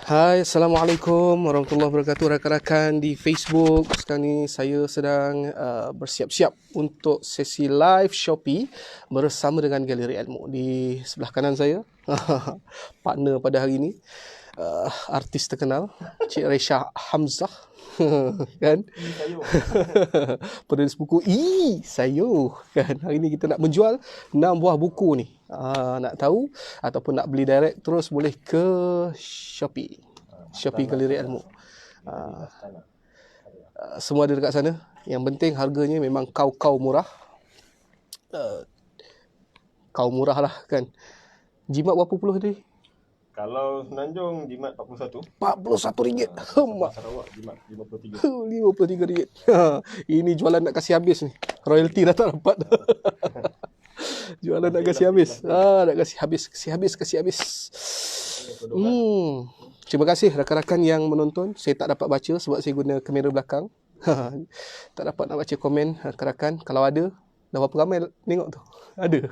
Hai, Assalamualaikum warahmatullahi wabarakatuh rakan-rakan di Facebook. Sekarang ni saya sedang bersiap-siap untuk sesi live Shopee bersama dengan Galeri Ilmu. Di sebelah kanan saya, partner pada hari ini, artis terkenal, Cik Resha Hamzah. Kan? Penulis buku Sayur kan. Hari ni kita nak menjual 6 buah buku ni. Nak tahu ataupun nak beli direct, terus boleh ke Shopee Galeri Ilmu. Semua ada dekat sana. Yang penting harganya memang kau murah. Kau murah lah kan. Jimat berapa puluh tadi? Kalau Semenanjung jimat RM41. RM41. Sarawak jimat RM53. RM53. Ini jualan nak kasih habis ni. Royalty dah tak dapat. Jualan nak kasih habis. Nak kasih habis. Terima kasih rakan-rakan yang menonton. Saya tak dapat baca sebab saya guna kamera belakang. Tak dapat nak baca komen rakan-rakan. Kalau ada, dah berapa ramai tengok tu? Ada.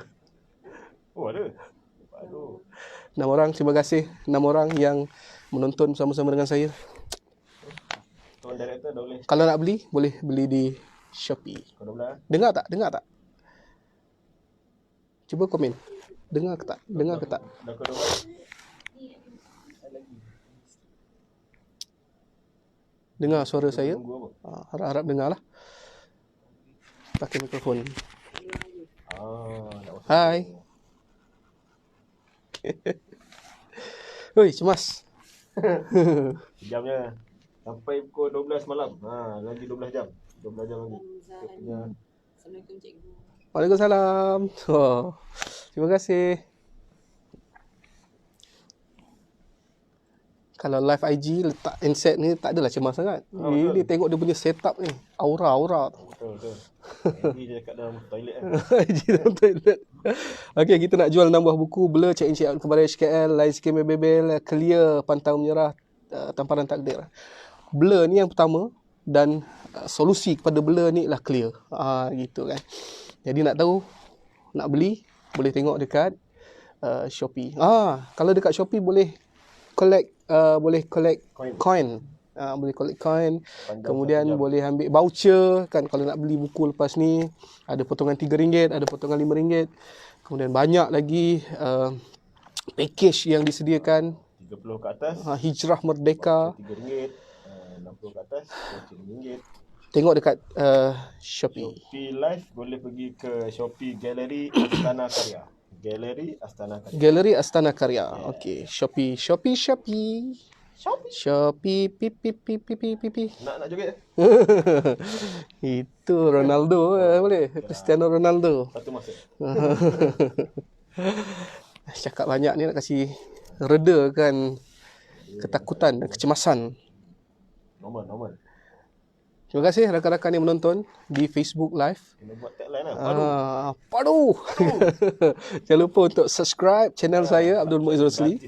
Oh, ada. Aduh. 6 orang, terima kasih 6 orang yang menonton bersama-sama dengan saya. Tuan director dah boleh. Kalau nak beli, boleh beli di Shopee. Kau dah belah? Dengar tak? Cuba komen. Dengar ke tak? Dah kau dah belah? Dengar suara saya? Tunggu apa? Harap-harap dengar lah. Pakai mikrofon. Nak masuk. Hai. Oi, cemas. Jamnya sampai pukul 12 malam. Lagi 12 jam. 12 jam lagi. Assalamualaikum cikgu. Waalaikumsalam. Terima kasih. Kalau live IG letak handset ni tak adalah cemas sangat. Ini tengok dia punya setup ni. Aura. Betul. Ini dia kat dalam toilet kan. IG dalam toilet. Okey, kita nak jual 6 buah buku. Blur, Check In Check Out kepada HKL, Lain Sikit Bebel, Clear, Pantang Menyerah, Tamparan Takdir. Blur ni yang pertama dan solusi kepada blur ni ialah Clear. Gitu kan. Jadi nak tahu, nak beli, boleh tengok dekat Shopee. Kalau dekat Shopee boleh collect coin. Boleh collect coin. Kemudian boleh ambil voucher kan. Kalau nak beli buku lepas ni, ada potongan RM3, ada potongan RM5. Kemudian banyak lagi package yang disediakan. 30 ke atas. Hijrah Merdeka. RM3. 60 ke atas. RM5. Tengok dekat Shopee. Shopee Live boleh pergi ke Shopee Galeri Astana Karya. Galeri Astana Karya. Okey, Shopee. Pipi. Nak joget? Itu Ronaldo boleh. Cristiano Ronaldo. Satu masa. Cakap banyak ni nak kasih reda kan ketakutan dan kecemasan. Normal. Terima kasih rakan-rakan yang menonton di Facebook Live. Kena buat tagline lah. Padu. Jangan lupa untuk subscribe channel saya, Abdul Muiz Rosli.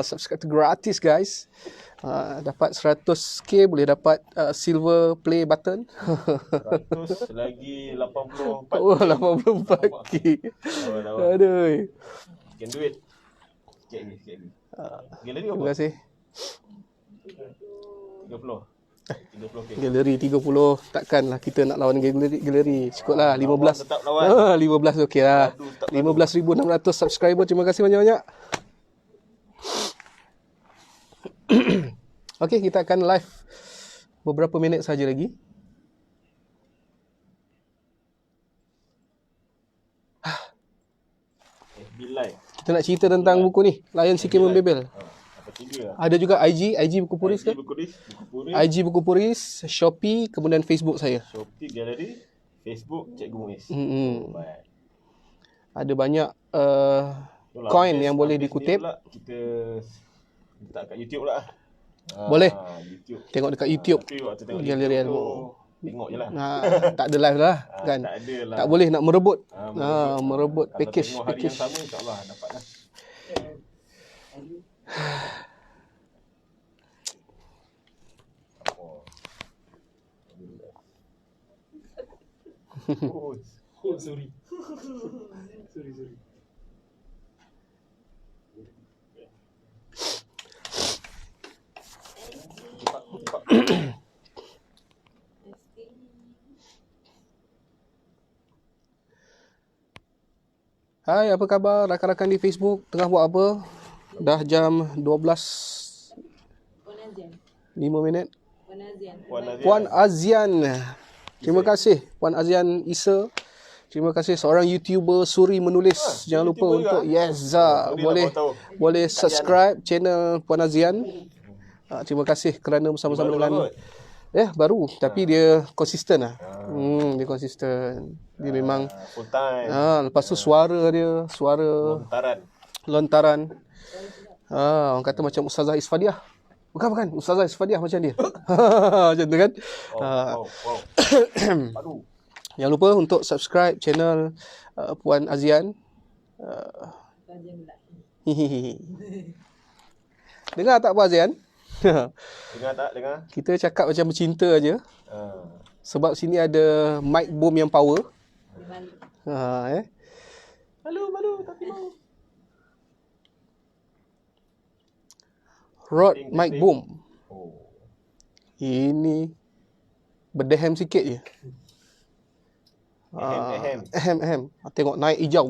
Subscribe tu gratis guys. Dapat 100k boleh dapat silver play button. 100 lagi 84k. 84k. Aduh. Can do it. Sikit lagi. Galeri Terima apa? kasih. 30. 30k. Galeri 30. Takkanlah kita nak lawan galeri. Cukuplah 15. Tetap lawan. 15 okey lah. 15,600 subscriber. Terima kasih banyak-banyak. Okey, kita akan live beberapa minit saja lagi. FB Live. Kita nak cerita tentang buku ni, Layan Sikit Membebel. Apa tiga? Ada juga IG Buku Puris ke? Buku Puris. IG Buku Puris, Shopee, kemudian Facebook saya. Shopee Galeri, Facebook Cikgu Muiz. Baik. Ada banyak Itulah, coin yang boleh habis dikutip. ni pula, kita letak kat YouTube pula. Boleh. YouTube. Tengok dekat YouTube. Tapi waktu tengok Galeri YouTube Ilmu. tu, tengok je lah. Tak ada live lah kan. Tak ada lah. Tak boleh nak merebut. Merebut package. Kalau tengok hari yang sama, insyaAllah dapat lah. Sorry. nampak. Hai, apa khabar rakan-rakan di Facebook? Tengah buat apa? Dah jam 12.05 Puan Azian. minit. Puan Azian. Puan Azian. Terima kasih Puan Azian Isa. Terima kasih seorang YouTuber suri menulis. Jangan lupa YouTuber untuk juga? boleh baru tahu. boleh subscribe channel Puan Azian. Terima kasih kerana bersama-sama Baru dengan lah kot. baru tapi dia konsisten lah. Dia konsisten. Dia memang Full time. lepas tu suara dia, suara Lontaran. lontaran. Orang kata macam Ustazah Isfadiah. Bukan Ustazah Isfadiah macam dia. Macam tu kan. Wow. Aduh. Jangan lupa untuk subscribe channel Puan Azian. Azian pula. Dengar tak Puan Azian? Dengar tak? Dengar? Kita cakap macam bercinta aja. Sebab sini ada mic boom yang power. Malu. Malu tapi mau. Rod mic boom. Oh. Ini berdehem sikit je. Ehem. Tengok naik hijau.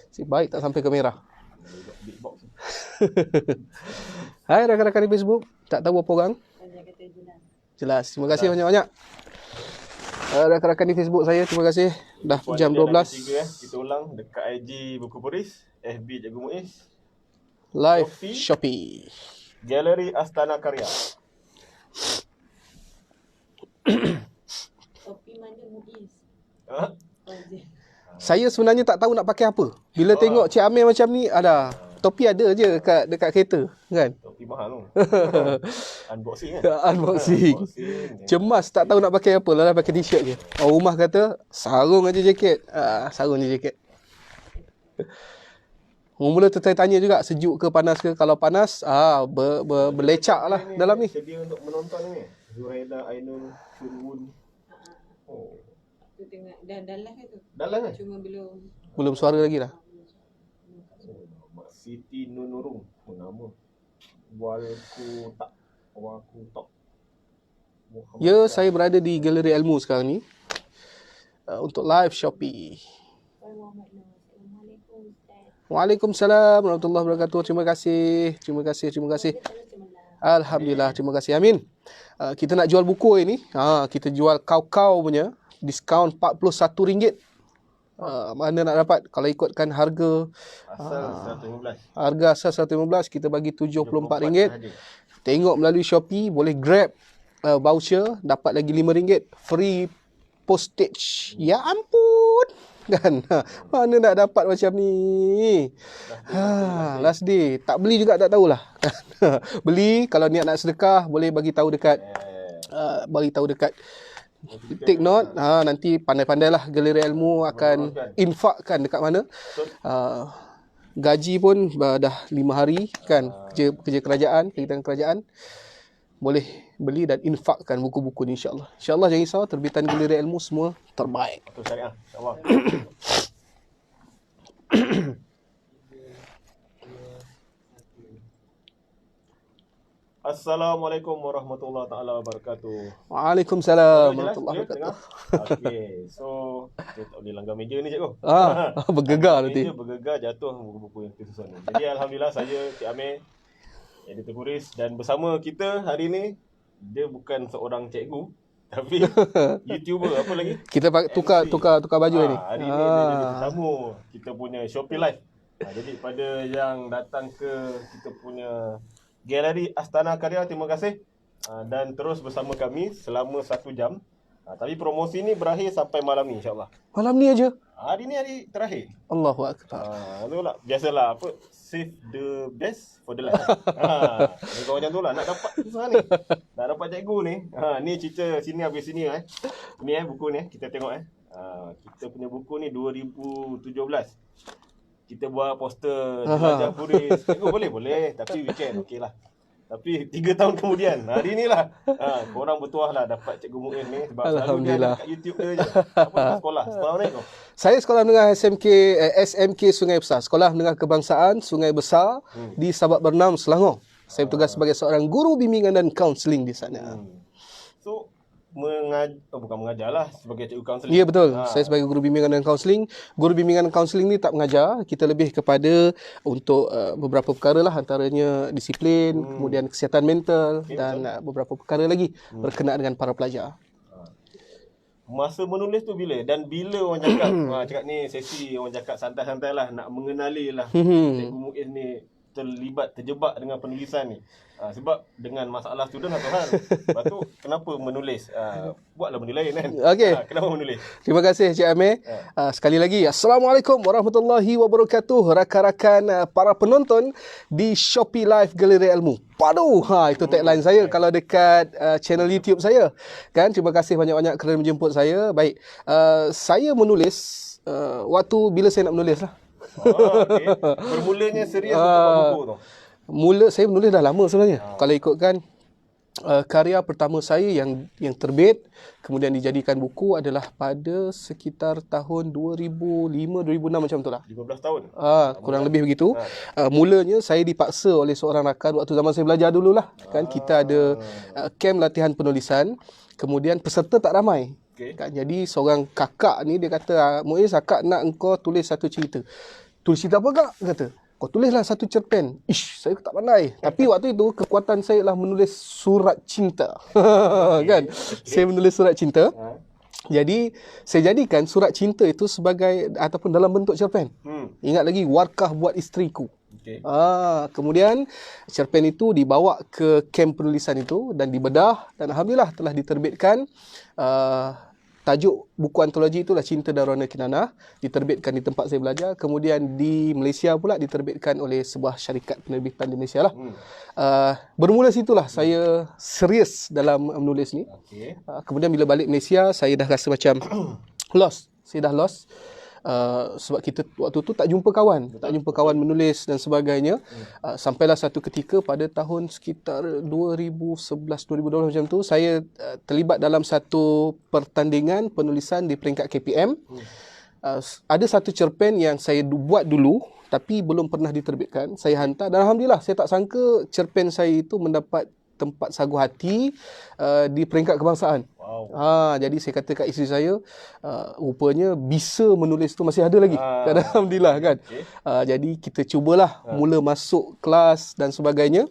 Si baik tak sampai ke merah. Big box. Hai rakan-rakan di Facebook. Tak tahu apa orang? Azian kata jelas. Jelas. Terima kasih banyak-banyak. Rakan-rakan di Facebook saya, terima kasih. Dah jam 12. Kita ulang dekat IG Buku Puris, FB Cikgu Muiz, Live Shopee. Galeri Astana Karya. Topi mana Muiz? Ha? Azian. Saya sebenarnya tak tahu nak pakai apa. Bila tengok Cik Amir macam ni, ada topi ada je dekat kereta, kan? Topi mahal tu. Unboxing kan? Unboxing. Cemas, tak tahu nak pakai apa. Lah pakai t-shirt je. Orang rumah kata, sarung aja jaket. Sarung je jaket. Mula tertanya juga, sejuk ke panas ke? Kalau panas, berlecak lah dalam ni. Sedia untuk menonton ni. Zuraida, Ainul, Chunwun. Oh. Tu tengok dah live ke tu? Dah lah kan? Cuma belum. Belum suara lagi lah. Mak Siti Nunurung. Oh, nama. Walku tak. Ya, saya berada di Galeri Ilmu sekarang ni. Untuk live Shopee. Assalamualaikum Ustaz. Waalaikumsalam warahmatullahi wabarakatuh. Terima kasih. Alhamdulillah, terima kasih. Amin. Kita nak jual buku ini. Kita jual kau-kau punya. Diskaun RM41. Mana nak dapat? Kalau ikutkan harga Asal 115. harga asal RM115, kita bagi RM74. sahaja. Tengok melalui Shopee, boleh grab voucher, dapat lagi RM5 free postage. Ya ampun. Kan? Mana nak dapat macam ni? Last day. Tak beli juga tak tahulah. Beli, kalau niat nak sedekah, boleh bagi tahu dekat take note. Nanti pandai-pandailah Galeri Ilmu akan infakkan dekat mana. Gaji pun dah 5 hari kan, kerja kerajaan, kegiatan kerajaan. Boleh beli dan infakkan buku-buku ni insya-Allah. Insya-Allah jangan risau, terbitan Galeri Ilmu semua terbaik. Betul syariah. InsyaAllah. Assalamualaikum warahmatullahi taala wabarakatuh. Waalaikumsalam warahmatullahi wabarakatuh. Okey, so kita tak boleh langgar meja ni cikgu. Bergegar nanti. Meja bergegar jatuh buku-buku yang kita susun ni. Jadi alhamdulillah saya Cik Amir, editor Puris, dan bersama kita hari ni dia bukan seorang cikgu tapi YouTuber apa lagi? Kita tukar baju ni. Hari ni dia jadi tetamu kita punya Shopee Live. Jadi pada yang datang ke kita punya Galeri Astana Karya, terima kasih. Dan terus bersama kami selama 1 jam. Tapi promosi ni berakhir sampai malam ni insyaAllah. Malam ni aja. Hari ni hari terakhir. Allahu akbar. Itulah biasalah apa, save the best for the last. Kalau macam tu lah nak dapat susah ni. Nak dapat cikgu ni. Ni cerita sini habis sini Ni buku ni kita tengok kita punya buku ni 2017. Kita buat poster Jelajah Puris. Cikgu boleh. Tapi weekend okey lah. Tapi 3 tahun kemudian, hari ni lah korang bertuah lah dapat Cikgu Muiz ni. Sebab selalu dia ada kat YouTube dia je. Apa sekolah mana kau? Saya sekolah menengah SMK Sungai Besar. Sekolah Menengah Kebangsaan Sungai Besar di Sabak Bernam, Selangor. Saya bertugas sebagai seorang guru bimbingan dan kaunseling di sana. So, bukan mengajar lah, sebagai cikgu kaunseling. Ya, betul. Saya sebagai guru bimbingan dan kaunseling. Guru bimbingan dan kaunseling ni tak mengajar. Kita lebih kepada untuk beberapa perkara lah. Antaranya disiplin, kemudian kesihatan mental dan beberapa perkara lagi berkenaan dengan para pelajar. Masa menulis tu bila? Dan bila orang cakap, cakap ni sesi orang cakap santai-santai lah, nak mengenali lah Cikgu Muiz ni terjebak dengan penulisan ni. Sebab dengan masalah student atau hal. Lepas tu kenapa menulis? Buatlah benda lain kan. Okey. Kenapa menulis? Terima kasih Cik Amir. Sekali lagi, Assalamualaikum warahmatullahi wabarakatuh. Rakan-rakan para penonton di Shopee Live Galeri Ilmu. Padu. Itu tagline saya kalau dekat channel YouTube saya. Kan, terima kasih banyak-banyak kerana menjemput saya. Baik. Saya menulis waktu bila saya nak menulis lah. Okay. Bermulanya serius untuk buat buku tu. Saya menulis dah lama sebenarnya. Kalau ikutkan karya pertama saya yang terbit kemudian dijadikan buku adalah pada sekitar tahun 2005-2006 macam tu lah. 15 tahun. Kurang lebih begitu. Mulanya saya dipaksa oleh seorang rakan waktu zaman saya belajar dululah. Kan kita ada camp latihan penulisan. Kemudian peserta tak ramai. Okay. Kan, jadi seorang kakak ni dia kata, Muiz, kakak nak engkau tulis satu cerita. Tulis cerita apa kak? Dia kata, kau tulislah satu cerpen. Saya tak pandai. Tapi waktu itu kekuatan saya ialah menulis surat cinta. Kan? Saya menulis surat cinta. Jadi saya jadikan surat cinta itu sebagai ataupun dalam bentuk cerpen. Ingat lagi, warkah buat isteriku. Okay. Kemudian cerpen itu dibawa ke kamp penulisan itu dan dibedah dan alhamdulillah telah diterbitkan. Tajuk buku antologi itulah Cinta dan Rona Kinanah, diterbitkan di tempat saya belajar. Kemudian di Malaysia pula diterbitkan oleh sebuah syarikat penerbitan di Malaysia lah. Bermula situlah saya serius dalam menulis ni. Okay. Kemudian bila balik Malaysia, saya dah rasa macam lost. Saya dah lost. Sebab kita waktu tu tak jumpa kawan menulis dan sebagainya. Sampailah satu ketika pada tahun sekitar 2011-2012 macam tu, saya terlibat dalam satu pertandingan penulisan di peringkat KPM. Ada satu cerpen yang saya buat dulu tapi belum pernah diterbitkan. Saya hantar dan alhamdulillah saya tak sangka cerpen saya itu mendapat tempat sagu hati di peringkat kebangsaan. Wow. Jadi saya kata kat isteri saya, rupanya bisa menulis tu masih ada lagi. Alhamdulillah kan. Okay. Jadi kita cubalah mula masuk kelas dan sebagainya.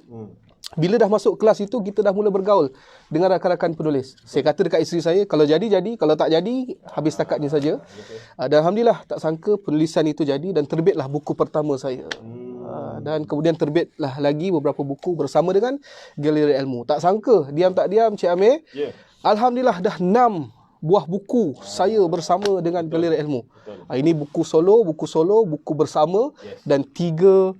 Bila dah masuk kelas itu, kita dah mula bergaul dengan rakan-rakan penulis. Saya kata dekat isteri saya, kalau jadi, kalau tak jadi, habis stakatnya saja. Dan alhamdulillah tak sangka penulisan itu jadi dan terbitlah buku pertama saya. Dan kemudian terbitlah lagi beberapa buku bersama dengan Galeri Ilmu. Tak sangka, diam tak diam Cik Amir. Alhamdulillah dah 6 buah buku saya bersama dengan Galeri Ilmu. Ini buku solo, buku bersama dan 3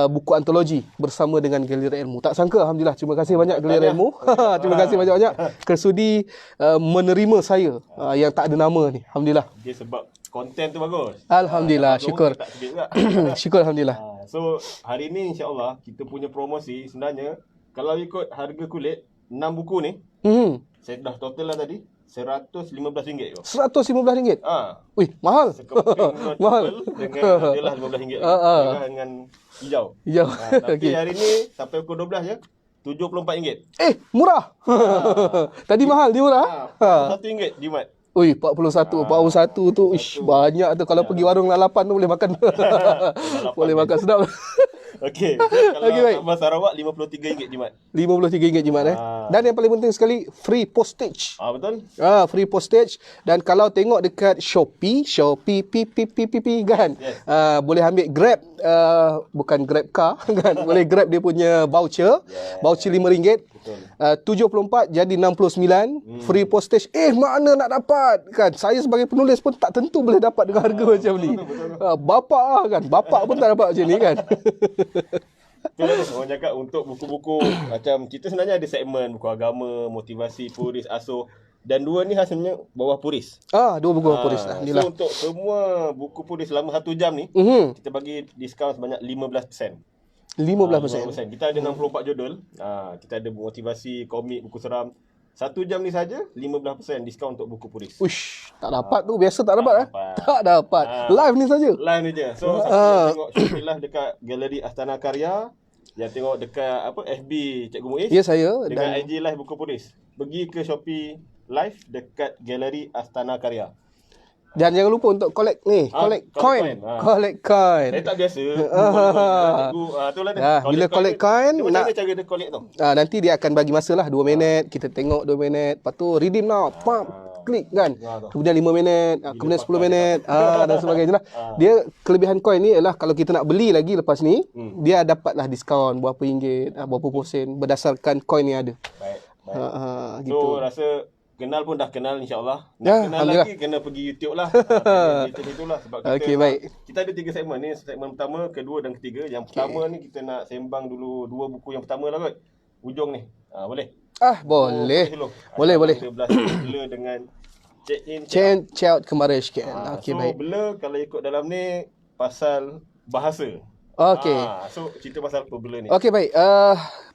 buku antologi bersama dengan Galeri Ilmu. Tak sangka, alhamdulillah. Terima kasih banyak Galeri Ilmu. Terima kasih banyak-banyak kesudi menerima saya yang tak ada nama ni. Alhamdulillah. Dia sebab konten tu bagus. Alhamdulillah, syukur. Syukur alhamdulillah. So hari ni insya-Allah kita punya promosi sebenarnya kalau ikut harga kulit 6 buku ni, saya dah total lah tadi RM115 tu. RM115? Wih, mahal. Mahal. Dengan adalah RM15 dengan hijau. Tapi hari ni sampai pukul 12 je RM74. Murah. Tadi mahal, dia murah. RM1 Jimat. Ui, 41 tu banyak tu. Kalau pergi warung lalapan tu boleh makan. Boleh makan sedap. Okey. Kalau tambah Sarawak RM53 Jimat. RM53 Jimat Dan yang paling penting sekali, free postage. Betul? Free postage. Dan kalau tengok dekat Shopee kan. Boleh ambil Grab, bukan Grab car kan. Boleh Grab dia punya voucher. Voucher RM5. 74 jadi 69 free postage. Mana nak dapat kan? Saya sebagai penulis pun tak tentu boleh dapat dengan harga macam ni. Bapak pun tak dapat macam ni kan. Orang cakap untuk buku-buku macam kita sebenarnya ada segmen buku agama, motivasi, puris, asuh. Dan 2 ni hasilnya bawah puris. 2 buku bawah puris. Alhamdulillah. So untuk semua buku puris selama 1 jam ni, kita bagi diskaun sebanyak 15%. 15%. Kita ada 64 judul. Kita ada motivasi, komik, buku seram. 1 jam ni saja 15% diskaun untuk buku puris. Tak dapat tu. Biasa tak dapat. Tak dapat. Live ni saja. Live ni je. So tengok Shopee lah dekat Galeri Astana Karya. yang tengok dekat apa FB Cikgu Muiz Ya, saya. dengan Dan IG Live Buku Polis. Pergi ke Shopee Live dekat Galeri Astana Karya. jangan lupa untuk collect ni. Collect coin. Collect coin. Saya tak biasa. Cikgu, itulah dia. Bila collect coin, dia macam mana cara dia collect tu? nanti dia akan bagi masa lah 2 minit. Kita tengok 2 minit. Lepas tu redeem now. Klik kan. Kemudian 5 minit. Kemudian 10 minit. Dan sebagainya lah. Dia kelebihan coin ni ialah kalau kita nak beli lagi lepas ni, dia dapatlah diskaun berapa ringgit, berapa % berdasarkan coin yang ada. Baik. Gitu. So rasa kenal pun dah kenal insyaAllah. Ya, Nak kenal Alhamdulillah. lagi kena pergi YouTube lah. Macam itulah sebab kita Okey, baik. kita ada 3 segmen ni. Segmen pertama, kedua dan ketiga. Yang pertama ni kita nak sembang dulu 2 buku yang pertama lah kot. Ujung ni. Boleh? Boleh. dulu. Boleh. Kita belah Blur dengan Check In. Check out kemarin sikit. Okey, So baik. Blur kalau ikut dalam ni pasal bahasa. Okey. So cerita pasal apa Blur ni? Okey, baik.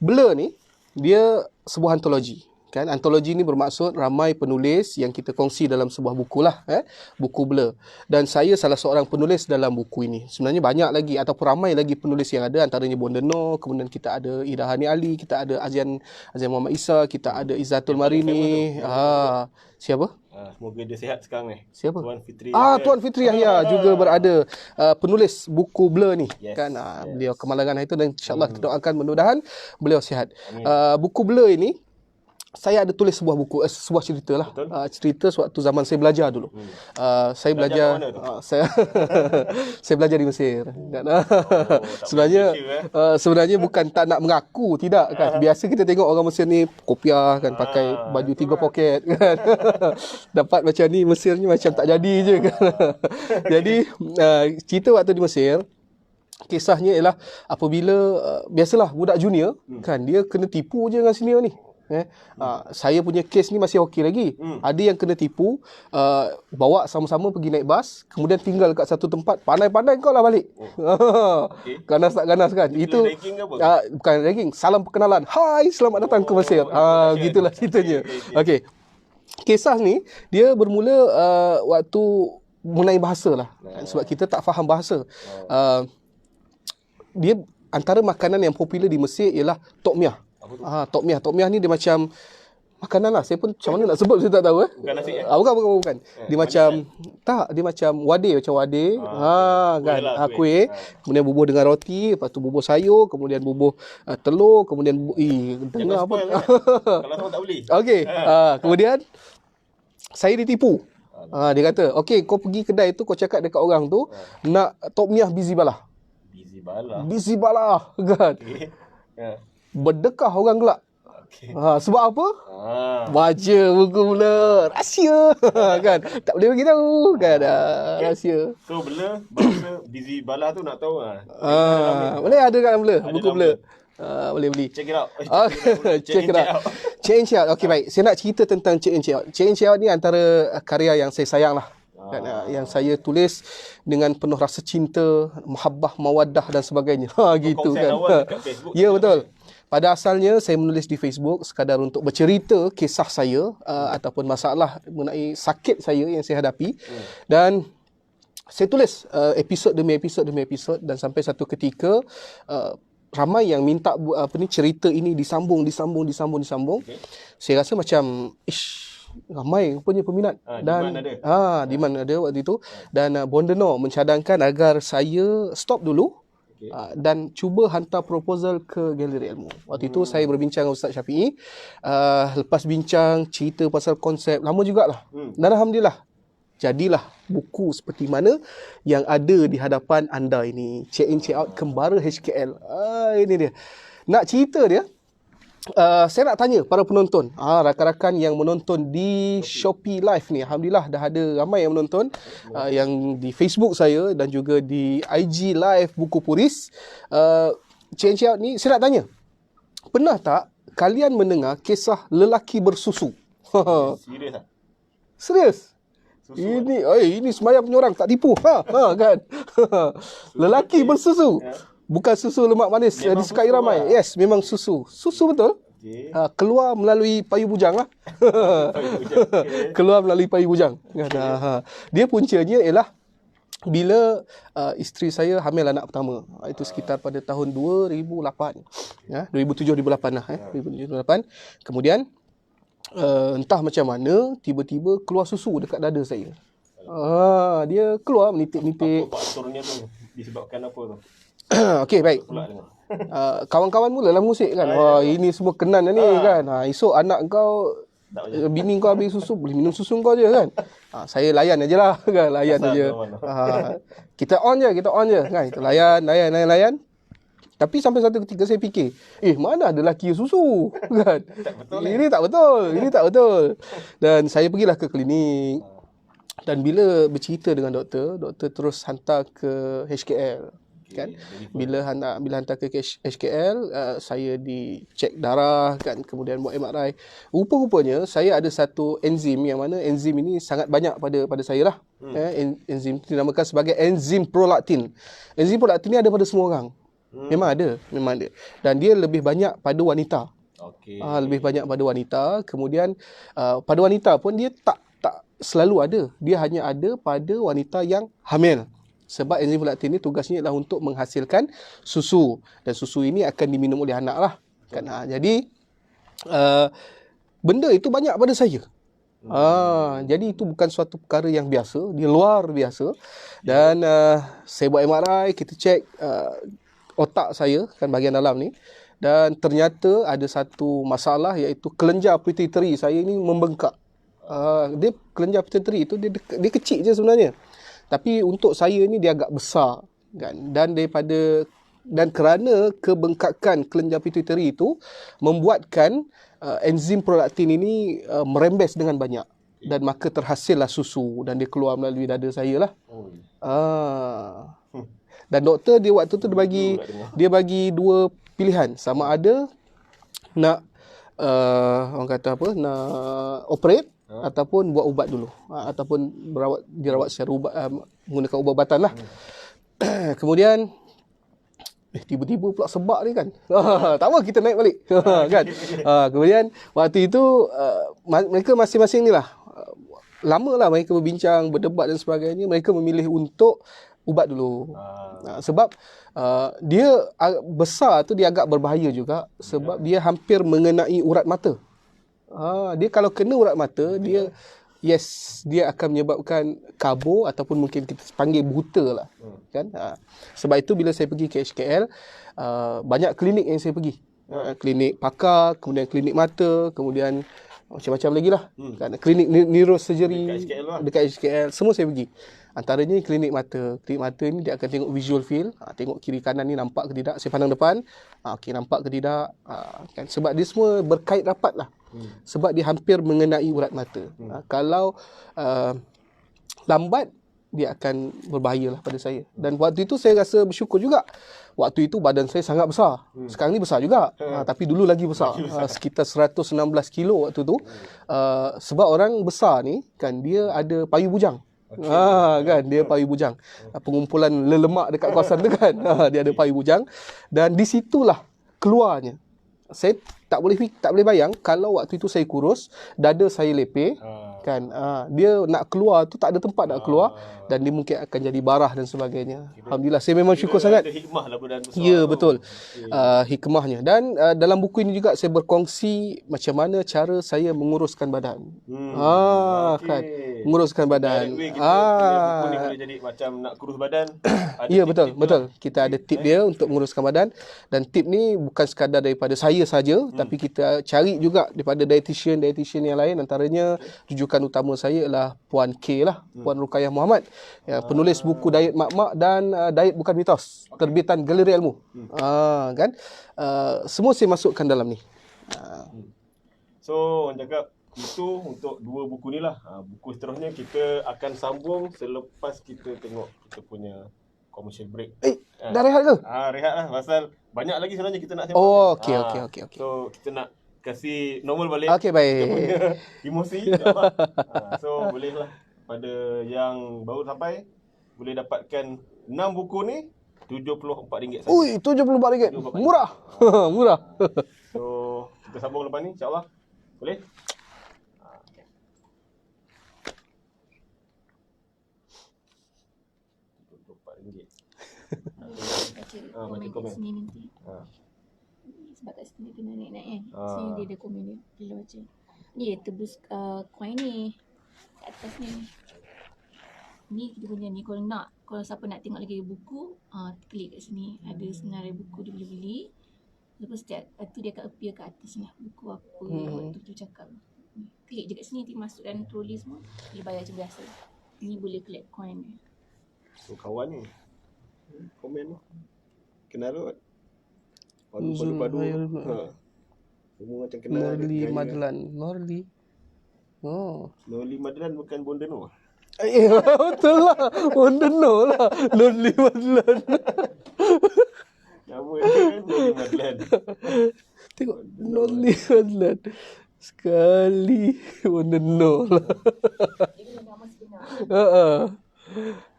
Blur ni dia sebuah antologi. Kan, antologi ni bermaksud ramai penulis yang kita kongsi dalam sebuah buku lah, buku Blur. Dan saya salah seorang penulis dalam buku ini. Sebenarnya banyak lagi ataupun ramai lagi penulis yang ada, antaranya Bondeno, kemudian kita ada Ida Hani Ali, kita ada Azian Muhammad Isa, kita ada Izzatul Marini. Siapa? Semoga dia sihat sekarang ni. Siapa? Tuan Fitri. Tuan Fitri Yahya juga berada, penulis buku Blur ni. Yes, Kan, beliau kemalangan hari itu dan insya-Allah kita doakan mudah-mudahan beliau sihat. Buku Blur ini saya ada tulis sebuah buku, sebuah cerita lah. Cerita sewaktu zaman saya belajar dulu. Saya belajar, kat mana tu? saya belajar di Mesir. Sebenarnya bukan tak nak mengaku, tidak kan. Biasa kita tengok orang Mesir ni kopiah kan, pakai baju 3 poket kan. Dapat macam ni, Mesir ni macam tak jadi je kan. Jadi cerita waktu di Mesir, kisahnya ialah apabila biasalah budak junior kan, dia kena tipu je dengan senior ni. Saya punya kes ni masih okey lagi. Ada yang kena tipu, bawa sama-sama pergi naik bas, kemudian tinggal kat satu tempat, pandai-pandai kau lah balik. Ganas tak ganas kan. Itu ragging ke apa? bukan ragging, salam perkenalan. Hai, selamat datang ke Mesir. Gitulah ceritanya. Okey. Kisah ni dia bermula waktu mengenai bahasa lah. Sebab kita tak faham bahasa. Dia antara makanan yang popular di Mesir ialah tokmiah. Tokmiah ni dia macam makanan lah. Saya pun macam mana nak sebut saya tak tahu. Bukan nasi Bukan. Dia macam dia macam wadi kan. Kuih. Kemudian bubuh dengan roti, lepas tu bubuh sayur, kemudian bubuh telur, kemudian dengar apa. Kalau orang tak beli. Okey. Kemudian saya ditipu. Dia kata, "Okey, kau pergi kedai tu, kau cakap dekat orang tu nak tokmiah bizi balah." Bizi balah kan. Okay. Berdekah orang gelak. Okay. Sebab apa? Baca buku pula. Rahsia. Kan? Tak boleh bagi tahu. Kan? Rahsia. So Blur, bahasa busy bala tu nak tahu Boleh ada kat dalam Blur. Ada Buku dalam Blur. Boleh beli. Check it out. Check it out. Check and check out. Okey, baik. Saya nak cerita tentang Check and check out. Check and check out ni antara karya yang saya sayang lah. Kan, yang saya tulis dengan penuh rasa cinta, mahabbah, mawaddah dan sebagainya. Gitu Konsep kan. awal dekat Facebook. Ya, betul. Pada asalnya saya menulis di Facebook sekadar untuk bercerita kisah saya ataupun masalah mengenai sakit saya yang saya hadapi. Dan saya tulis episod demi episod dan sampai satu ketika ramai yang minta cerita ini disambung. Okay. Saya rasa macam ramai punya peminat dan demand ada waktu itu dan Bondeno mencadangkan agar saya stop dulu. Dan cuba hantar proposal ke Galeri Ilmu. Waktu itu saya berbincang dengan Ustaz Syafi'i. Lepas bincang, cerita pasal konsep, lama jugalah. Dan Alhamdulillah, jadilah buku seperti mana yang ada di hadapan anda ini. Check in, check out, Kembara HKL. Ini dia. Nak cerita dia, saya nak tanya para penonton, rakan-rakan yang menonton di Shopee Live ni. Alhamdulillah dah ada ramai yang menonton, yang di Facebook saya dan juga di IG Live Buku Puris. Check out ni, saya nak tanya, pernah tak kalian mendengar kisah lelaki bersusu? Serius tak? Serius? Ini semayang punya orang, tak tipu. Kan? Lelaki bersusu. Bukan susu lemak manis yang disukai ramai. Yes, memang susu. Susu betul. Okay. Keluar melalui payu bujang lah. Keluar melalui payu bujang. Dia puncanya ialah bila isteri saya hamil anak pertama. Itu sekitar pada tahun 2008. Ya, 2007-2008 lah. 2007-2008. Kemudian entah macam mana tiba-tiba keluar susu dekat dada saya. Dia keluar menitik-nitik. Apa faktornya tu? Disebabkan apa tu? Okey, baik. Pula dengar. Kawan-kawan mulalah musik kan. Wah, ini semua kenan dah ni kan. Esok anak kau, bini kau habis susu, boleh minum susu kau je kan. Saya layan aje lah kan. Layan aje. Kita on je kan. Kita layan. Tapi sampai satu ketika saya fikir, mana ada lelaki susu kan. Ini tak betul. Dan saya pergilah ke klinik. Dan bila bercerita dengan doktor terus hantar ke HKL. Kan, bila hantar ke HKL, saya dicek darah kan, kemudian buat MRI. Rupa-rupanya saya ada satu enzim, yang mana enzim ini sangat banyak pada saya lah. Enzim itu dinamakan sebagai enzim prolaktin. Enzim prolaktin ni ada pada semua orang. Memang ada. Dan dia lebih banyak pada wanita. Lebih banyak pada wanita. Kemudian pada wanita pun dia tak selalu ada. Dia hanya ada pada wanita yang hamil. Sebab enzim prolaktin ni tugasnya adalah untuk menghasilkan susu. Dan susu ini akan diminum oleh anak lah. Kan? Jadi, benda itu banyak pada saya. Jadi itu bukan suatu perkara yang biasa. Dia luar biasa. Dan saya buat MRI, kita cek otak saya, kan bahagian dalam ni. Dan ternyata ada satu masalah, iaitu kelenjar pituitary saya ni membengkak. Dia kelenjar pituitary itu dia kecil je sebenarnya. Tapi untuk saya ni dia agak besar kan, dan kerana kebengkakan kelenjar pituitary itu membuatkan enzim prolaktin ini merembes dengan banyak, dan maka terhasillah susu dan dia keluar melalui dada saya lah. Dan doktor dia waktu tu dia bagi dua pilihan, sama ada nak orang kata apa, nak operate ataupun buat ubat dulu, ataupun dirawat secara menggunakan ubat-ubatan lah. Kemudian tiba-tiba pula sebab ni kan. Tak apa, kita naik balik. Kan. Kemudian waktu itu mereka masing-masing ni lah, lama lah mereka berbincang, berdebat dan sebagainya. Mereka memilih untuk ubat dulu. Sebab dia besar tu dia agak berbahaya juga, sebab dia hampir mengenai urat mata. Dia kalau kena urat mata, dia akan menyebabkan kabur ataupun mungkin kita panggil buta lah. Kan? Sebab itu bila saya pergi ke HKL, banyak klinik yang saya pergi. Klinik pakar, kemudian klinik mata, kemudian macam-macam lagi lah. Kan? Klinik neurosurgery dekat HKL, semua saya pergi. Antaranya klinik mata. Klinik mata ni dia akan tengok visual field. Tengok kiri kanan ni nampak ke tidak. Saya pandang depan. Okey, nampak ke tidak. Kan? Sebab dia semua berkait rapat lah. Sebab dia hampir mengenai urat mata. Kalau lambat, dia akan berbahaya lah pada saya. Dan waktu itu saya rasa bersyukur juga. Waktu itu badan saya sangat besar. Sekarang ni besar juga. Tapi dulu lagi besar. Sekitar 116 kilo waktu tu. Sebab orang besar ni kan, dia ada payu bujang. Kan, dia payu bujang. Pengumpulan lemak dekat kawasan tu kan. Dia ada payu bujang. Dan di situlah keluarnya. Saya tak boleh bayang kalau waktu itu saya kurus, dada saya lepeh, kan. Dia nak keluar tu tak ada tempat nak keluar, dan dia mungkin akan jadi barah dan sebagainya. Alhamdulillah, saya memang syukur sangat. Ada hikmah lah badan besar. Ya, betul. Hikmahnya. Dan dalam buku ini juga saya berkongsi macam mana cara saya menguruskan badan. Kan. Menguruskan badan. Buku ni boleh jadi macam nak kurus badan. Ya, betul. Kita ada tip dia untuk menguruskan badan, dan tip ni bukan sekadar daripada saya saja, tapi kita cari juga daripada dietitian yang lain. Antaranya rujukan utama saya adalah Puan K lah, Puan Ruqayyah Muhammad, penulis buku Diet Mak-Mak dan Diet Bukan Mitos, terbitan Galeri Ilmu. Kan? Semua saya masukkan dalam ni. So, orang cakap itu untuk dua buku ni lah. Buku seterusnya kita akan sambung selepas kita tengok kita punya commercial break. Dah rehat ke? Rehat lah, pasal banyak lagi sebenarnya kita nak sembang. Okey. So, kita nak kasih normal balik. Okey, baik. Kita punya emosi. So, bolehlah pada yang baru sampai, boleh dapatkan 6 buku ni RM74 saja. Ui, RM74. Murah. Murah. So, kita sambung lepas ni, insyaAllah. Boleh? RM24. Baca baca komen kat komen. sini nanti. Ha. Sebab kat sini kena naik-naik kan. Ah. Sini dia ada komen dia. Bila baca. Ni dia tebus coin ni. Kat atas ni. Ni kita punya ni. Kalau siapa nak tengok lagi buku, klik kat sini. Ada senarai buku dia boleh beli. Lepas tu dia akan appear kat atas ni. Buku apa waktu tu cakap. Klik je kat sini, nanti masuk dalam troli semua. Boleh bayar macam biasa. Ni boleh collect coin dia. So kawan ni komen tu kenal kot. Zul Padu-padu. Khairul. Semua macam kenal. Norli gaya. Madlan. Norli. Oh. Norli Madlan bukan Bondeno. Betul lah. Bondeno lah. Norli Madlan. Nama dia kan Norli Madlan. Tengok Norli Madlan. Sekali Bondeno lah. Ini nama sebenar.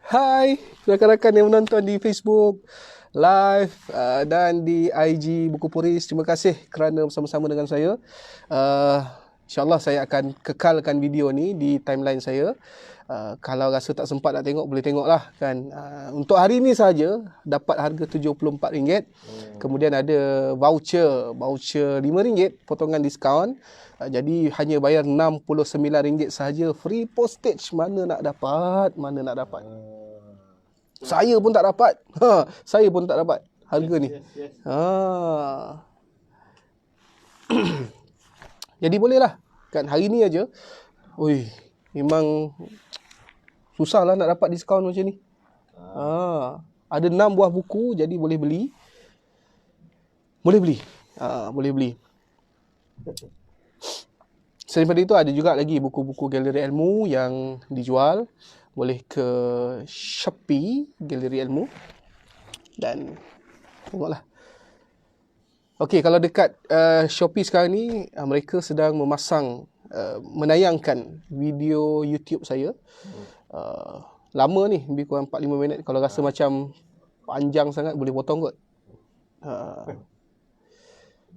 Hai rakan-rakan yang menonton di Facebook Live dan di IG Buku Puris. Terima kasih kerana bersama-sama dengan saya. InsyaAllah saya akan kekalkan video ni di timeline saya. Kalau rasa tak sempat nak tengok, boleh tengok lah kan. Untuk hari ni saja dapat harga RM74. Kemudian ada voucher RM5 potongan diskaun. Jadi hanya bayar RM69 sahaja. Free postage. Mana nak dapat? Saya pun tak dapat. Saya pun tak dapat harga ni. Yes. Jadi bolehlah kan hari ni aja. Oi, memang susah lah nak dapat diskaun macam ni. Ada 6 buah buku, jadi boleh beli. Boleh beli. Selain daripada itu ada juga lagi buku-buku Galeri Ilmu yang dijual. Boleh ke Shopee Galeri Ilmu dan tengoklah. Okey, kalau dekat Shopee sekarang ni mereka sedang menayangkan video YouTube saya. Lama ni, lebih kurang 4-5 minit. Kalau rasa macam panjang sangat boleh potong kot.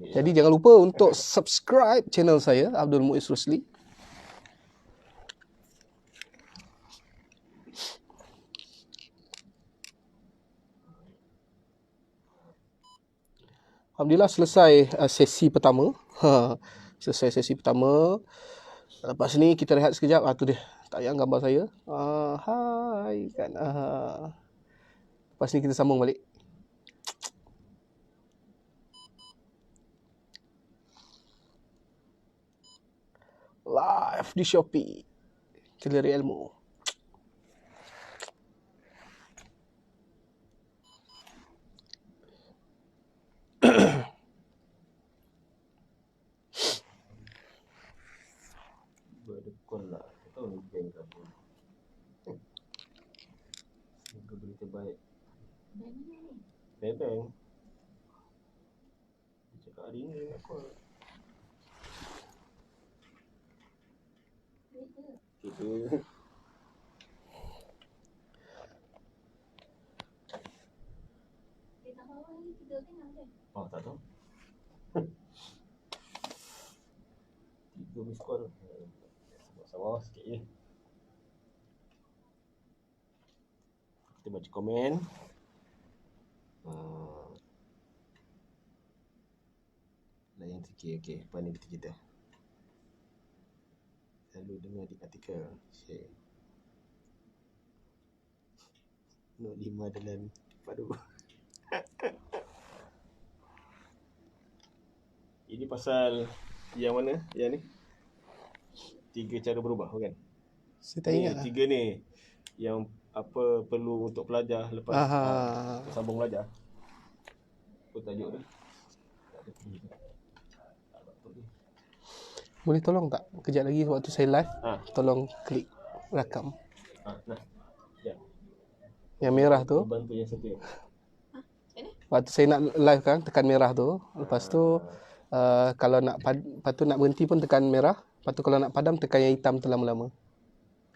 Jadi jangan lupa untuk subscribe channel saya Abdul Muiz Rusli. Alhamdulillah selesai sesi pertama. Selesai sesi pertama. Lepas ni kita rehat sekejap. Tu dia tayang gambar saya. Hai kan. Lepas ni kita sambung balik. Live di Shopee. Galeri Ilmu. Berdekon lah. Tak tahu ni bank ke apa. Semoga berita baik. Bank. Dia cakap hari ni nak call. Itu. Tak tahu. 3 miss call. Sabar sikit je. Kita baca komen. Layan sikit. Okey, apa ni kita? Selalu dengar di artikel. Share. Note 5 dalam padu. Ini pasal yang mana? Yang ni? 3 cara berubah kan? Saya tak ingat lah. 3 ni yang apa perlu untuk pelajar lepas sambung belajar. Apa tajuk dia? Tak ada pergi. Boleh tolong tak? Kejap lagi waktu saya live, tolong klik rakam. Nah. Ya. Yang merah tu. Bantu yang satu. Waktu saya nak live kan, tekan merah tu. Lepas tu, kalau lepas tu nak berhenti pun tekan merah. Lepas tu kalau nak padam, tekan yang hitam tu lama-lama.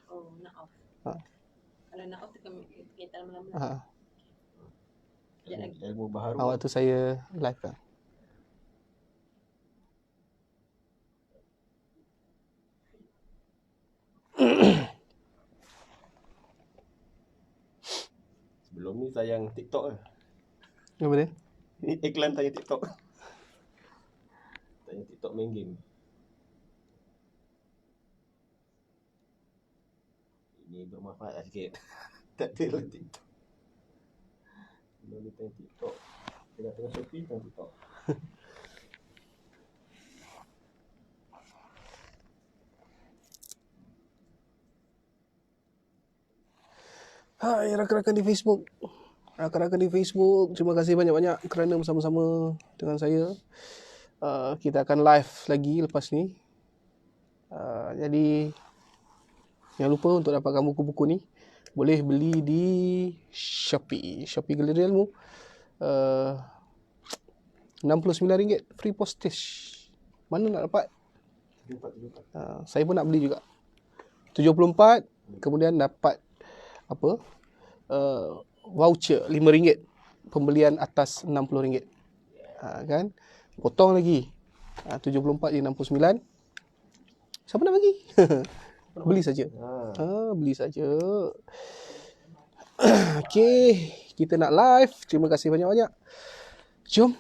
Oh, nak off. Kalau nak off, tekan kereta lama-lama. Sekejap lagi. Ilmu baharu. Waktu saya live kan. Belum ni tayang TikTok lah. Apa dia? Ni iklan tayang TikTok. Tayang TikTok main game. Ini bermanfaat lah sikit. Tak ada lah TikTok. Belum ni tayang TikTok. Tengah Shopee, tayang TikTok. Hai rakan-rakan di Facebook. Rakan-rakan di Facebook, terima kasih banyak-banyak kerana bersama-sama dengan saya. Kita akan live lagi lepas ni. Jadi jangan lupa untuk dapatkan buku-buku ni boleh beli di Shopee Galeri Ilmu. RM69 free postage. Mana nak dapat? Saya pun nak beli juga. 74 kemudian dapat apa? Voucher RM5 pembelian atas RM60. Kan? Potong lagi. 74 jadi 69. Siapa nak bagi? Beli saja. Beli saja. Okey, kita nak live. Terima kasih banyak-banyak. Jom.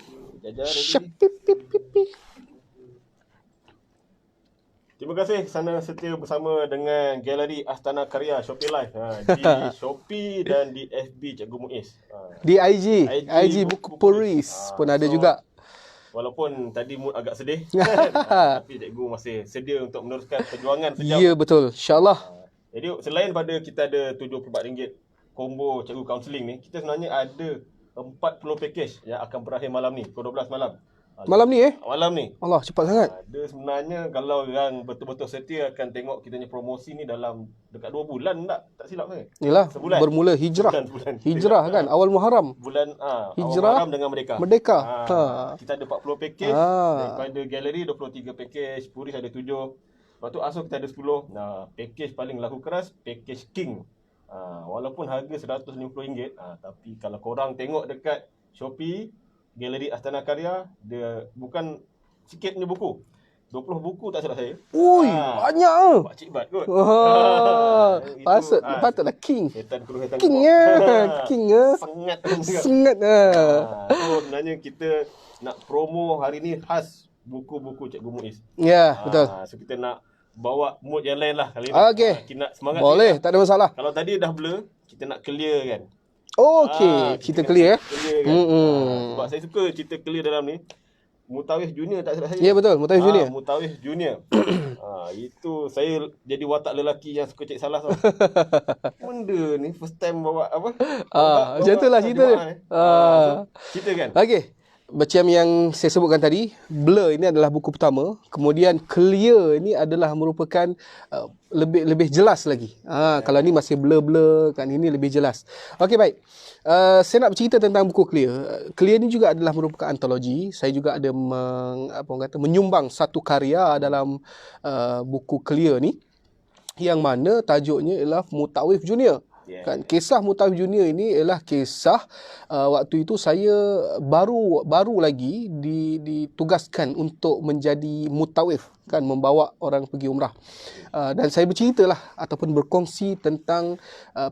Terima kasih sana setia bersama dengan Galeri Astana Karya Shopee Live di Shopee dan di FB Cikgu Muiz. Di IG Buku Puris pun ada juga. Walaupun tadi mood agak sedih tapi cikgu masih sedia untuk meneruskan perjuangan sejam. Ya betul, insyaAllah. Jadi selain pada kita ada RM74 combo cikgu counselling ni, kita sebenarnya ada 40 package yang akan berakhir malam ni, pukul 12 malam. Malam ni Malam ni. Allah, cepat sangat. Dia sebenarnya kalau yang betul-betul setia akan tengok kita punya promosi ni dalam dekat 2 bulan tak silap saya. Yalah, Sebulan. bermula hijrah. Bulan. Hijrah kan, awal Muharram. Bulan Hijrah awal Maram dengan Merdeka. Kita ada 40 package. Daripada galeri 23 package, Puris ada 7. Lepas tu Asus kita ada 10. Package paling laku keras, package King. Walaupun harga RM150, tapi kalau korang tengok dekat Shopee Galeri Astana Karya, dia bukan sikit punya buku. 20 buku tak salah saya. Ui, banyak. Pakcik bat kot. Patutlah King. Setan keruh setan King Sangat. Sangat So sebenarnya kita nak promo hari ni khas buku-buku Cikgu Muiz. Ya, betul. So kita nak bawa mood yang lain lah kali ni. Okey. Kita nak semangat. Boleh, tak ada masalah. Kalau tadi dah blur, kita nak clear kan. Okey, kita clear Clear kan. Sebab saya suka cerita clear dalam ni. Mutawif Junior tak salah saya. Ya betul, Mutawif Junior. Mutawif Junior. Itu saya jadi watak lelaki yang suka cek salah tau. Benda ni first time bawa apa? Macam itulah cerita dia. Cerita kan? Okey. Macam yang saya sebutkan tadi, Blur ini adalah buku pertama. Kemudian Clear ini adalah merupakan lebih jelas lagi. Kalau ni masih blur-blur kan, ini lebih jelas. Okey, baik. Saya nak bercerita tentang buku Clear. Clear ni juga adalah merupakan antologi. Saya juga ada menyumbang satu karya dalam buku Clear ni, yang mana tajuknya ialah Mutawif Junior. Kan, kisah Mutawif Junior ini ialah kisah waktu itu saya baru lagi ditugaskan untuk menjadi mutawif, kan, membawa orang pergi umrah. Dan saya berceritalah ataupun berkongsi tentang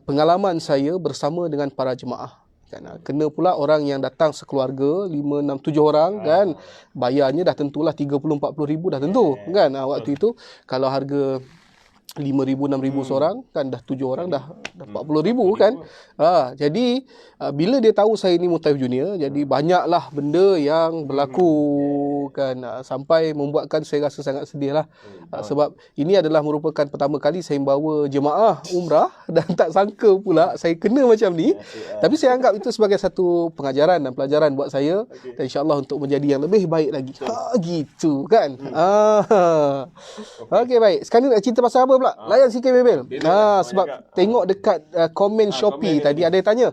pengalaman saya bersama dengan para jemaah. Kan, kena pula orang yang datang sekeluarga 5, 6, 7 orang kan, bayarnya dah tentulah 30-40 ribu dah tentu kan. Waktu itu kalau harga 5,000, 6,000 seorang kan, dah 7 orang dah 40,000 kan. Jadi bila dia tahu saya ni Mutawif Junior, jadi banyaklah benda yang berlaku kan, sampai membuatkan saya rasa sangat sedih lah. Sebab ini adalah merupakan pertama kali saya membawa jemaah umrah dan tak sangka pula saya kena macam ni. Tapi saya anggap itu sebagai satu pengajaran dan pelajaran buat saya, dan insya-Allah untuk menjadi yang lebih baik lagi. Gitu kan. Okey, baik. Sekarang nak cerita pasal apa pula? Layan sikit Bebel. Sebab tengok dekat komen Shopee tadi ada yang tanya,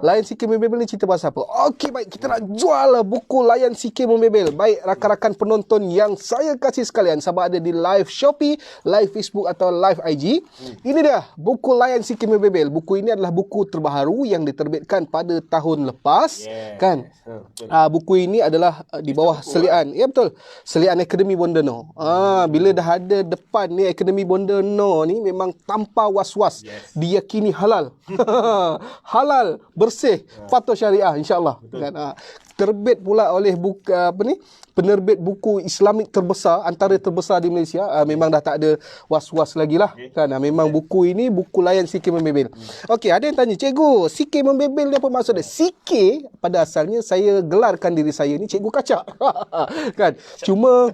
Layan Sikit Membebel ni cerita pasal apa? Okey, baik, kita nak jual buku Layan Sikit Membebel. Baik rakan-rakan penonton yang saya kasih sekalian, sama ada di live Shopee, live Facebook atau live IG. Ini dia buku Layan Sikit Membebel. Buku ini adalah buku terbaru yang diterbitkan pada tahun lepas, kan? Buku ini adalah di bawah selian. Ya betul. Selian Akademi Bondono. Bila dah ada depan ni Akademi Bondono benar ni memang tanpa was-was. Diyakini halal. Halal, bersih, patuh syariah insya-Allah. Kan? Terbit pula oleh penerbit buku Islamik terbesar, antara terbesar di Malaysia. Memang dah tak ada was-was lagi lah. Kan? Memang buku ini buku layan CK Membebel. Okey, ada yang tanya, cikgu, CK Membebel ni apa maksud dia? CK pada asalnya saya gelarkan diri saya ni cikgu kacak. Kan? Cuma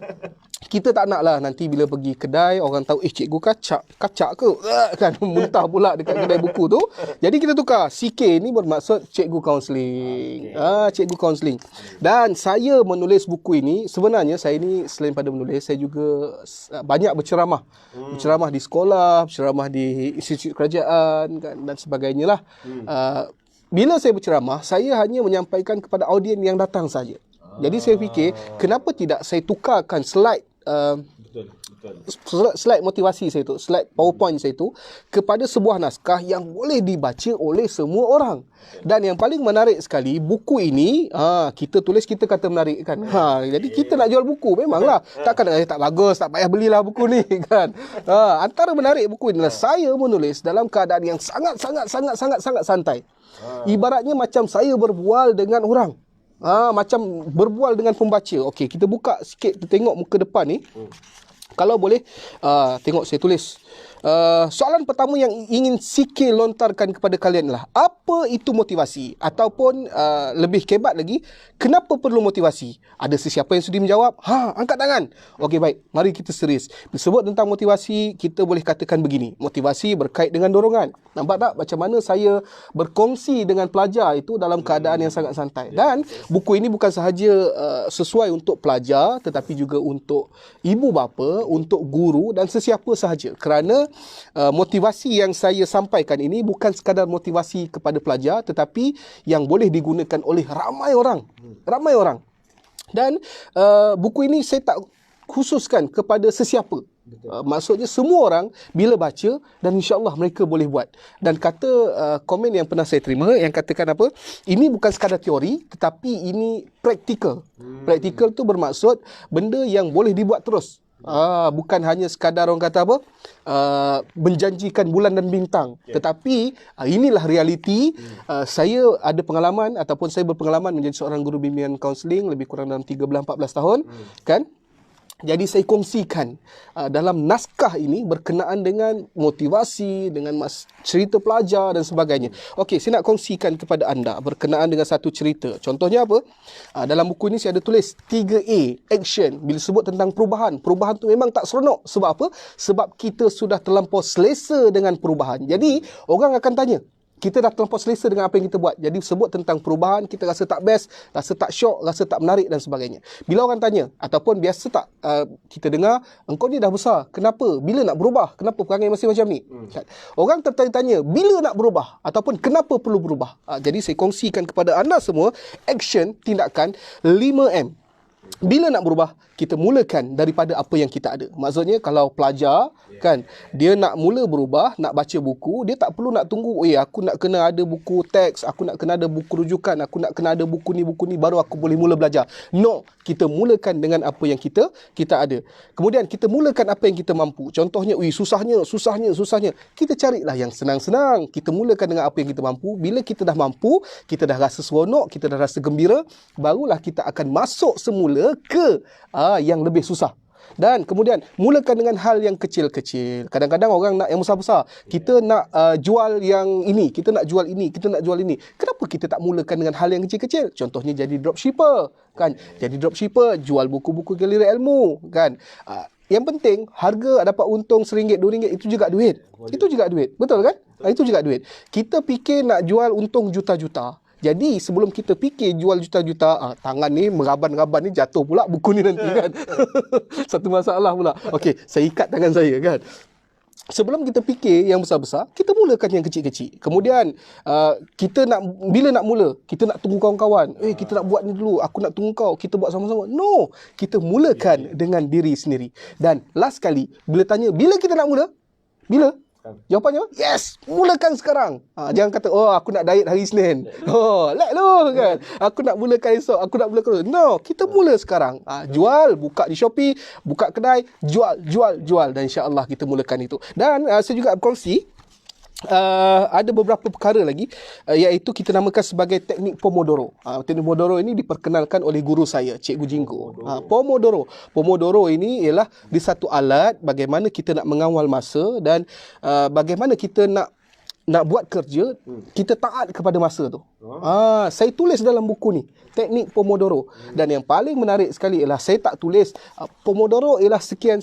kita tak nak lah nanti bila pergi kedai orang tahu cikgu kacak ke kan, muntah pula dekat kedai buku tu. Jadi kita tukar, CK ni bermaksud cikgu kaunseling. Cikgu kaunseling. Dan saya menulis buku ini, sebenarnya saya ni selain pada menulis, saya juga banyak berceramah. Berceramah di sekolah, berceramah di institut kerajaan kan, dan sebagainya lah. Bila saya berceramah, saya hanya menyampaikan kepada audien yang datang saja. Jadi saya fikir, kenapa tidak saya tukarkan slide slide motivasi saya tu, slide PowerPoint saya tu kepada sebuah naskah yang boleh dibaca oleh semua orang. Dan yang paling menarik sekali, buku ini kita tulis, kita kata menarik kan. Jadi kita nak jual buku memanglah. Takkan tak bagus, tak payah belilah buku ni kan. Antara menarik buku ini adalah saya menulis dalam keadaan yang sangat santai. Ibaratnya macam saya berbual dengan orang. Macam berbual dengan pembaca. Okey, kita buka sikit, kita tengok muka depan ni. Kalau boleh, tengok saya tulis. Soalan pertama yang ingin CK lontarkan kepada kalian adalah, apa itu motivasi? Ataupun lebih kebat lagi, kenapa perlu motivasi? Ada sesiapa yang sudi menjawab? Angkat tangan. Okey, baik. Mari kita serius. Disebut tentang motivasi, kita boleh katakan begini. Motivasi berkait dengan dorongan. Nampak tak macam mana saya berkongsi dengan pelajar itu dalam keadaan yang sangat santai. Dan buku ini bukan sahaja sesuai untuk pelajar, tetapi juga untuk ibu bapa, untuk guru dan sesiapa sahaja. Kerana motivasi yang saya sampaikan ini bukan sekadar motivasi kepada pelajar, tetapi yang boleh digunakan oleh ramai orang. Ramai orang. Dan buku ini saya tak khususkan kepada sesiapa. Maksudnya semua orang bila baca, dan insya-Allah mereka boleh buat. Dan kata komen yang pernah saya terima yang katakan apa? Ini bukan sekadar teori, tetapi ini praktikal. Praktikal tu bermaksud benda yang boleh dibuat terus. Bukan hanya sekadar orang kata apa, menjanjikan bulan dan bintang, tetapi inilah realiti. Saya ada pengalaman, ataupun saya berpengalaman menjadi seorang guru bimbingan kaunseling lebih kurang dalam 13-14 tahun kan. Jadi saya kongsikan dalam naskah ini berkenaan dengan motivasi, dengan cerita pelajar dan sebagainya. Okey, saya nak kongsikan kepada anda berkenaan dengan satu cerita. Contohnya apa? Dalam buku ini saya ada tulis 3A, action. Bila sebut tentang perubahan, perubahan tu memang tak seronok. Sebab apa? Sebab kita sudah terlampau selesa dengan perubahan. Jadi orang akan tanya, kita dah terlampau selesa dengan apa yang kita buat. Jadi sebut tentang perubahan, kita rasa tak best, rasa tak syok, rasa tak menarik dan sebagainya. Bila orang tanya, ataupun biasa tak kita dengar, engkau ni dah besar, kenapa? Bila nak berubah? Kenapa perangai masih macam ni? Orang tertanya-tanya, bila nak berubah? Ataupun kenapa perlu berubah? Jadi saya kongsikan kepada anda semua, action, tindakan 5M. Bila nak berubah, kita mulakan daripada apa yang kita ada. Maksudnya kalau pelajar kan, dia nak mula berubah, nak baca buku, dia tak perlu nak tunggu, aku nak kena ada buku teks, aku nak kena ada buku rujukan, aku nak kena ada buku ni baru aku boleh mula belajar. No, kita mulakan dengan apa yang kita ada. Kemudian kita mulakan apa yang kita mampu. Contohnya, susahnya. Kita carilah yang senang-senang. Kita mulakan dengan apa yang kita mampu. Bila kita dah mampu, kita dah rasa seronok, kita dah rasa gembira, barulah kita akan masuk semula ke yang lebih susah. Dan kemudian mulakan dengan hal yang kecil-kecil. Kadang-kadang orang nak yang besar-besar. Kita nak jual yang ini, kita nak jual ini, kita nak jual ini. Kenapa kita tak mulakan dengan hal yang kecil-kecil? Contohnya jadi dropshipper, kan? Jadi dropshipper, jual buku-buku galeri ilmu, kan? Yang penting harga dapat untung RM1, RM2, itu juga duit. Itu juga duit. Betul kan? Itu juga duit. Kita fikir nak jual untung juta-juta. Jadi sebelum kita fikir jual juta-juta, tangan ni meraban-raban ni jatuh pula buku ni nanti kan. Satu masalah pula. Okey, saya ikat tangan saya kan. Sebelum kita fikir yang besar-besar, kita mulakan yang kecil-kecil. Kemudian bila nak mula, kita nak tunggu kawan-kawan. Kita nak buat ni dulu, aku nak tunggu kau, kita buat sama-sama. No, kita mulakan dengan diri sendiri. Dan last kali, bila tanya, bila kita nak mula? Bila? Jawapannya, yes, mulakan sekarang. Jangan kata, oh aku nak diet hari Isnin. Oh, let lu kan. Aku nak mulakan esok, aku nak mulakan. No, kita mula sekarang. Jual, buka di Shopee, buka kedai, jual. Dan insya-Allah kita mulakan itu. Dan saya juga berkongsi, ada beberapa perkara lagi, iaitu kita namakan sebagai teknik Pomodoro. Teknik Pomodoro ini diperkenalkan oleh guru saya, Cikgu Jinggo. Pomodoro ini ialah di satu alat bagaimana kita nak mengawal masa dan bagaimana kita nak buat kerja, kita taat kepada masa tu. Saya tulis dalam buku ni, teknik Pomodoro. Dan yang paling menarik sekali ialah saya tak tulis Pomodoro ialah sekian.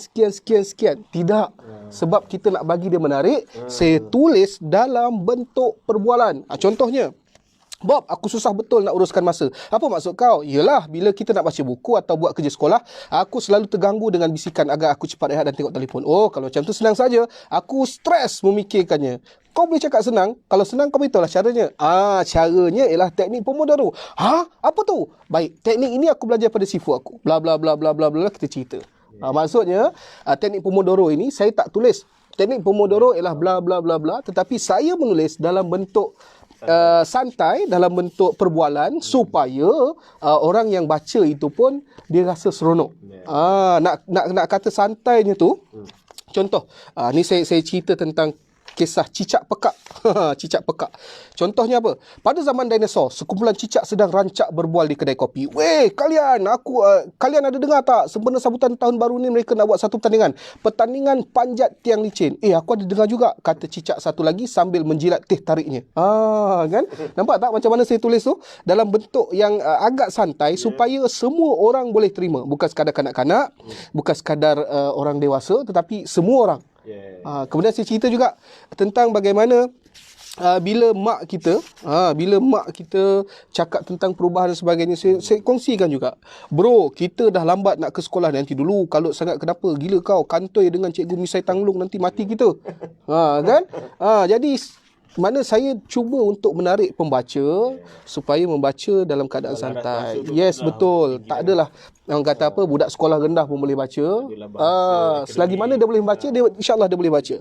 Tidak. Sebab kita nak bagi dia menarik, saya tulis dalam bentuk perbualan. Contohnya, Bob, aku susah betul nak uruskan masa. Apa maksud kau? Yelah, bila kita nak baca buku atau buat kerja sekolah, aku selalu terganggu dengan bisikan agar aku cepat rehat dan tengok telefon. Oh, kalau macam tu senang saja. Aku stres memikirkannya. Kau boleh cakap senang. Kalau senang, kau beritahulah caranya. Caranya ialah teknik Pomodoro. Apa tu? Baik, teknik ini aku belajar pada sifu aku. Bla bla bla bla bla bla, kita cerita. Maksudnya, teknik Pomodoro ini saya tak tulis. Teknik Pomodoro ialah bla bla bla bla, tetapi saya menulis dalam bentuk santai, dalam bentuk perbualan supaya orang yang baca itu pun dia rasa seronok. Nak kata santainya tu, contoh, ni saya cerita tentang kisah cicak pekak. Cicak pekak. Contohnya apa? Pada zaman dinosaur, sekumpulan cicak sedang rancak berbual di kedai kopi. Weh, kalian ada dengar tak? Sempena sambutan tahun baru ni mereka nak buat satu pertandingan. Pertandingan panjat tiang licin. Aku ada dengar juga, kata cicak satu lagi sambil menjilat teh tariknya. Kan? Nampak tak macam mana saya tulis tu? Dalam bentuk yang agak santai supaya semua orang boleh terima. Bukan sekadar kanak-kanak, bukan sekadar orang dewasa, tetapi semua orang. Kemudian saya cerita juga tentang bagaimana bila mak kita cakap tentang perubahan dan sebagainya, saya kongsikan juga. Bro, kita dah lambat nak ke sekolah nanti dulu. Kalau sangat kenapa? Gila kau, kantoi dengan cikgu misai tanglung, nanti mati kita. Kan? Jadi mana saya cuba untuk menarik pembaca supaya membaca dalam keadaan santai. Yes, betul. Tak adalah orang kata apa, budak sekolah rendah pun boleh baca. Selagi mana dia boleh baca, dia insya-Allah dia boleh baca.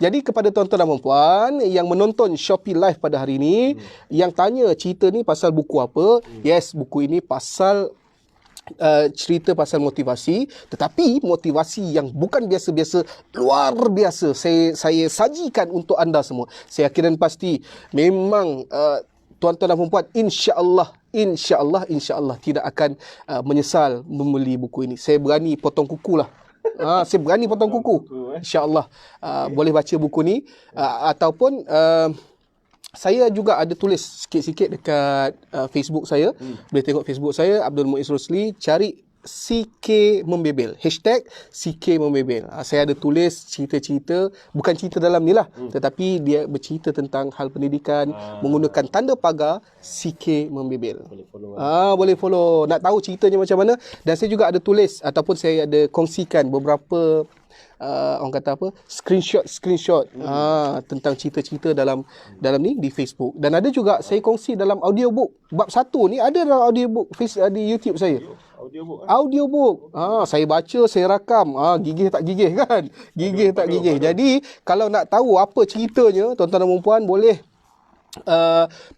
Jadi kepada tuan-tuan dan puan yang menonton Shopee Live pada hari ini, yang tanya cerita ni pasal buku apa? Yes, buku ini pasal cerita pasal motivasi, tetapi motivasi yang bukan biasa-biasa, luar biasa. Saya sajikan untuk anda semua. Saya yakin dan pasti memang tuan-tuan dan puan insya-Allah tidak akan menyesal membeli buku ini. Saya berani potong kuku lah. Saya berani potong kuku. Insya-Allah boleh baca buku ni, ataupun saya juga ada tulis sikit-sikit dekat Facebook saya. Boleh tengok Facebook saya, Abdul Muiz Rosli, cari CK Membebel, hashtag CK Membebel. Saya ada tulis cerita-cerita, bukan cerita dalam ni lah, tetapi dia bercerita tentang hal pendidikan, menggunakan tanda pagar CK Membebel. Boleh follow, nak tahu ceritanya macam mana. Dan saya juga ada tulis ataupun saya ada kongsikan beberapa orang kata apa, screenshot tentang cerita-cerita dalam ni di Facebook. Dan ada juga saya kongsi dalam audiobook. Bab 1 ni ada dalam audiobook di YouTube saya. Audiobook. Saya baca, saya rakam. Gigih tak gigih kan? Gigih tak gigih. Jadi kalau nak tahu apa ceritanya, tuan-tuan dan puan boleh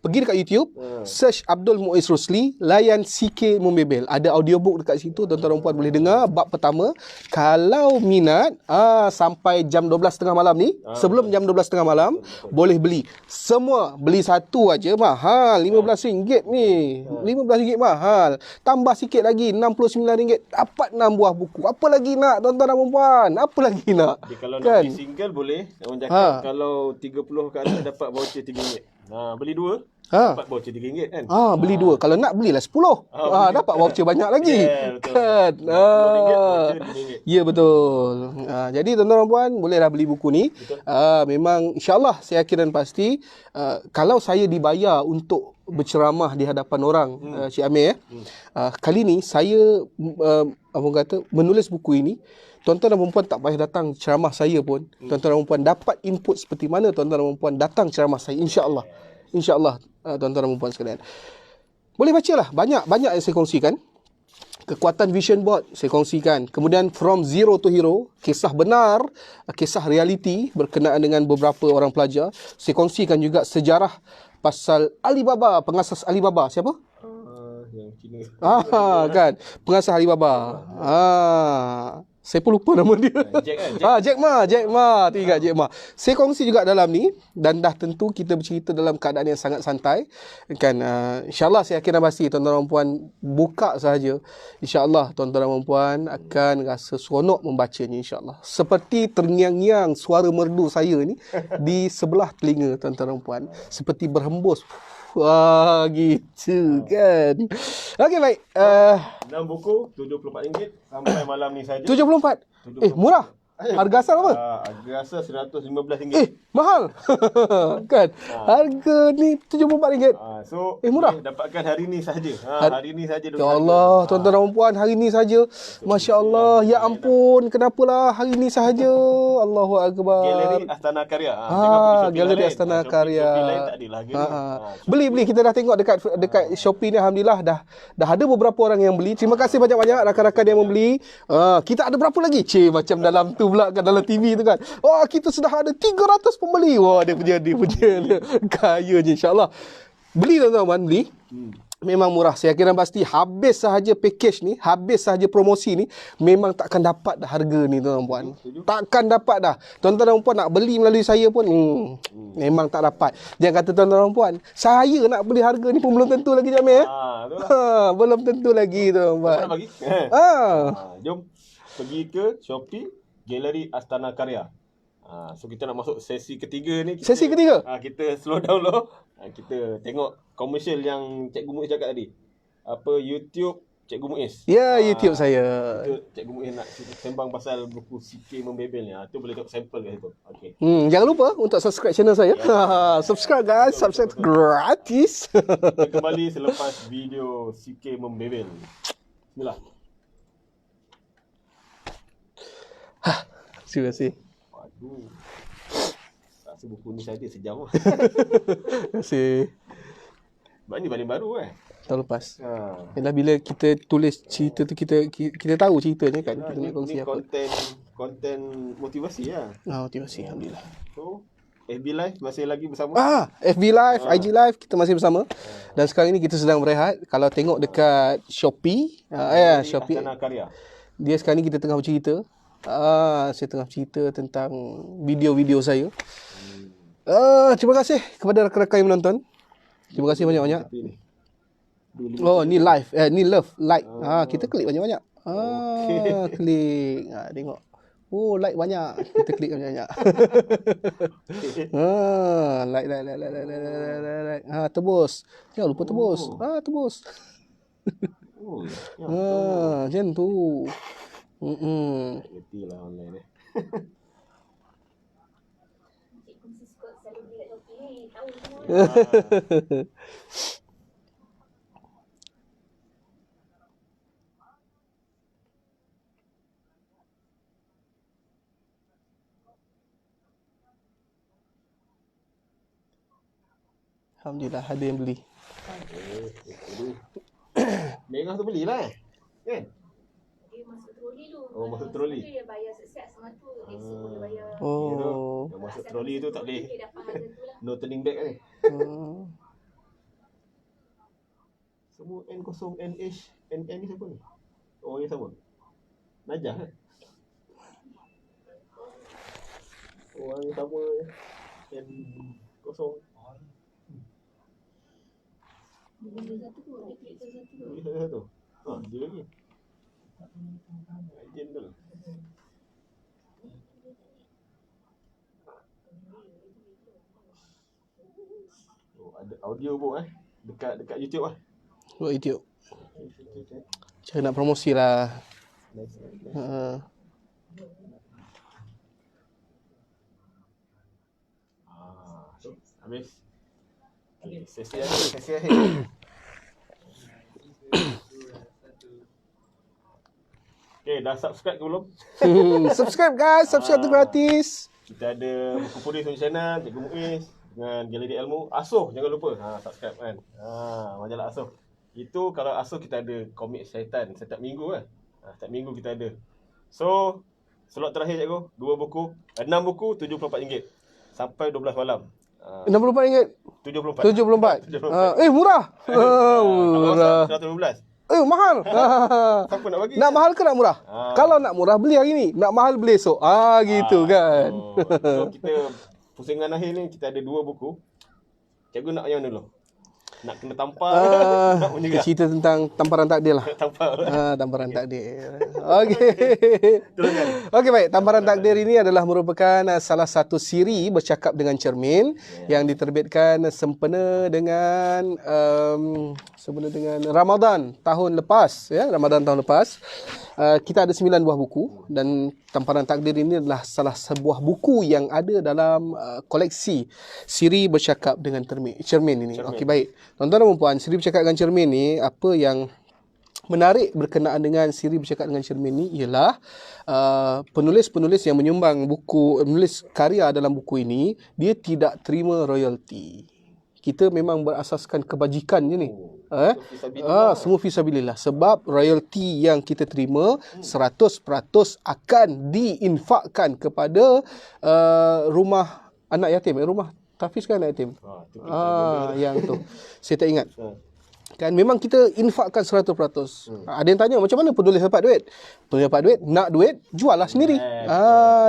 pergi dekat YouTube, search Abdul Muiz Rosli, layan CK Membebel. Ada audiobook dekat situ, tuan-tuan dan puan boleh dengar bab pertama. Kalau minat, sampai jam 12.30 malam ni, sebelum jam 12.30 malam, boleh beli. Semua, beli satu aja mahal, RM15 ni. RM15 mahal. Tambah sikit lagi, RM69, dapat 6 buah buku. Apa lagi nak, tuan-tuan dan puan? Apa lagi nak? Jadi, kalau kan? nak beli single boleh. Orang cakap kalau 30 ke atas dapat voucher RM3. Beli dua, dapat voucher RM3 kan? Beli dua. Kalau nak belilah 10. Dapat voucher banyak lagi. Betul. Kan? RM10 voucher RM3. Ya, betul. Jadi tuan-tuan dan puan bolehlah beli buku ni. Memang insya-Allah saya yakin dan pasti, kalau saya dibayar untuk berceramah di hadapan orang, Cik Amir, kali ni saya menulis buku ini. Tuan-tuan dan puan tak payah datang ceramah saya pun. Tuan-tuan dan puan dapat input seperti mana tuan-tuan dan puan datang ceramah saya, insya-Allah. Insya-Allah, tuan-tuan dan puan sekalian. Boleh bacalah, banyak yang saya kongsikan. Kekuatan Vision Board saya kongsikan. Kemudian From Zero to Hero, kisah benar, kisah realiti berkenaan dengan beberapa orang pelajar. Saya kongsikan juga sejarah pasal Alibaba, pengasas Alibaba. Siapa? Yang Cina. Kan, pengasas Alibaba. Saya pun lupa nama dia. Jack kan? Jack Ma. Ingat Jack Ma. Saya kongsi juga dalam ni dan dah tentu kita bercerita dalam keadaan yang sangat santai. Kan, insyaAllah saya yakin dan pasti tuan-tuan dan puan buka sahaja. InsyaAllah tuan-tuan dan puan akan rasa seronok membacanya insyaAllah. Seperti terngiang-ngiang suara merdu saya ni di sebelah telinga tuan-tuan dan puan. Seperti berhembus. Wah, gitu kan. Okey, baik. 6 buku RM74 sampai malam ni saja. 74. 74. Murah. Harga asal apa? Harga asal RM115. Mahal. Kan? Harga ni RM74. So murah. dapatkan hari ni saja. Hari ni saja. Ya Allah, tuan-tuan dan puan, hari ni saja. Masya Allah, ya ampun, kenapalah hari ni sahaja. Allahu Akbar. Galeri Astana Karya. Galeri Astana Karya. Shopee lain tak adalah harga ni. Beli kita dah tengok dekat Shopee ni, alhamdulillah dah ada beberapa orang yang beli. Terima kasih banyak-banyak rakan-rakan yang membeli. Kita ada berapa lagi? Macam dalam tu pula kan, dalam TV tu kan. Kita sudah ada 300 pembeli. Wah, dia punya kaya je insya-Allah. Beli tuan-tuan, beli. Memang murah. Saya kira pasti habis sahaja package ni, habis sahaja promosi ni, memang takkan dapat dah harga ni tuan-tuan puan. Takkan dapat dah. Tuan-tuan dan puan nak beli melalui saya pun memang tak dapat. Jangan kata tuan-tuan dan puan, saya nak beli harga ni pun belum tentu lagi Jamil. Belum tentu lagi tuan-tuan puan. Apa nak bagi? Jom pergi ke Shopee Galeri Astana Karya. So kita nak masuk sesi ketiga ni. Sesi ketiga? Kita slow down dulu. Kita tengok komersial yang Cikgu Muiz cakap tadi. Apa YouTube Cikgu Muiz. Ya, YouTube saya. Itu Cikgu Muiz nak sembang pasal buku CK Membebel ni. Tu boleh tengok sampel kat situ. Okey. Jangan lupa untuk subscribe channel saya. Subscribe guys, subscribe gratis. Kita kembali selepas video CK Membebel. Bismillah. Terima kasih. Waduh. Rasa buku ni saja sejam lah. Terima kasih. Sebab ni paling baru Tahun lepas. Yalah, bila kita tulis cerita tu, kita tahu ceritanya kan. Kita nak kongsi ni apa. konten motivasi lah. Terima kasih. Alhamdulillah. So, FB Live masih lagi bersama. FB Live, IG Live, kita masih bersama. Dan sekarang ni kita sedang berehat. Kalau tengok dekat Shopee, Shopee. Astana Karya. Dia sekarang ni kita tengah bercerita. Saya tengah bercerita tentang video-video saya. Terima kasih kepada rakan-rakan yang menonton. Terima kasih banyak-banyak. Ni live. Ni love, like. Kita klik banyak-banyak. Klik. Tengok. Like banyak. Kita klik banyak-banyak. Like. Tebus. Jangan lupa tebus. Tebus. Macam tu. Reti lah online Cikgu suka selalu beli kat Shopee ni. Tahu semua. Alhamdulillah ada yang beli. Merah tu belilah kan? Dia masuk troli dulu. Masuk troli. Dia bayar siap-siap setengah tu. Esok dia bayar. Yang masuk troli tu tak boleh. Dia dapat harga tu lah. No turning back ni. Semua N0NH NN ni siapa ni? Orang yang sama. Najah kan? Orang yang sama N0. Dia satu tu. Dia klik satu tu. Dia satu. Dia lagi. Agent tu lah. Ada audio pun dekat YouTube lah. YouTube. Cara nak promosi lah. Habis. Sesi akhir. Okay, dah subscribe ke belum? Subscribe guys, subscribe tu gratis. Kita ada buku tulis on channel Cikgu Muiz dengan Galeri Ilmu. Asuh jangan lupa. Subscribe kan. Majalah Asuh. Itu kalau asal kita ada komik syaitan setiap minggu kan. Setiap minggu kita ada. So, slot terakhir cikgu, 2 buku, 6 buku RM74 sampai 12 malam. RM64. 74. 74. 74. Murah. Murah. Murah. Mahal. Siapa nak bagi? Nak mahal ke nak murah? Kalau nak murah beli hari ni, nak mahal beli esok. Gitu kan. So kita pusingan akhir ni kita ada 2 buku. Cikgu nak yang mana dulu? Nak kena tampar nak pun juga. Cerita tentang tamparan takdir lah. Tampar. Tamparan takdir. Okey. Okey, baik. Tamparan takdir ini adalah merupakan salah satu siri bercakap dengan cermin yang diterbitkan sempena dengan Ramadan tahun lepas, ya, Ramadan tahun lepas. Kita ada 9 buah buku dan tamparan takdir ini adalah salah sebuah buku yang ada dalam koleksi siri bercakap dengan cermin ini. Okey, baik. Tuan-tuan dan puan, siri bercakap dengan cermin ni, apa yang menarik berkenaan dengan siri bercakap dengan cermin ni ialah penulis-penulis yang menyumbang buku, menulis karya dalam buku ini, dia tidak terima royalty. Kita memang berasaskan kebajikan je ni. Semua fisabilillah. Sebab royalty yang kita terima 100% akan diinfakkan kepada rumah anak yatim. Rumah Tafiz kan anak yatim? Yang tu. Saya tak ingat. Kan memang kita infakkan 100%. Ada yang tanya macam mana penulis dapat duit? Penulis dapat duit, nak duit, jualah sendiri.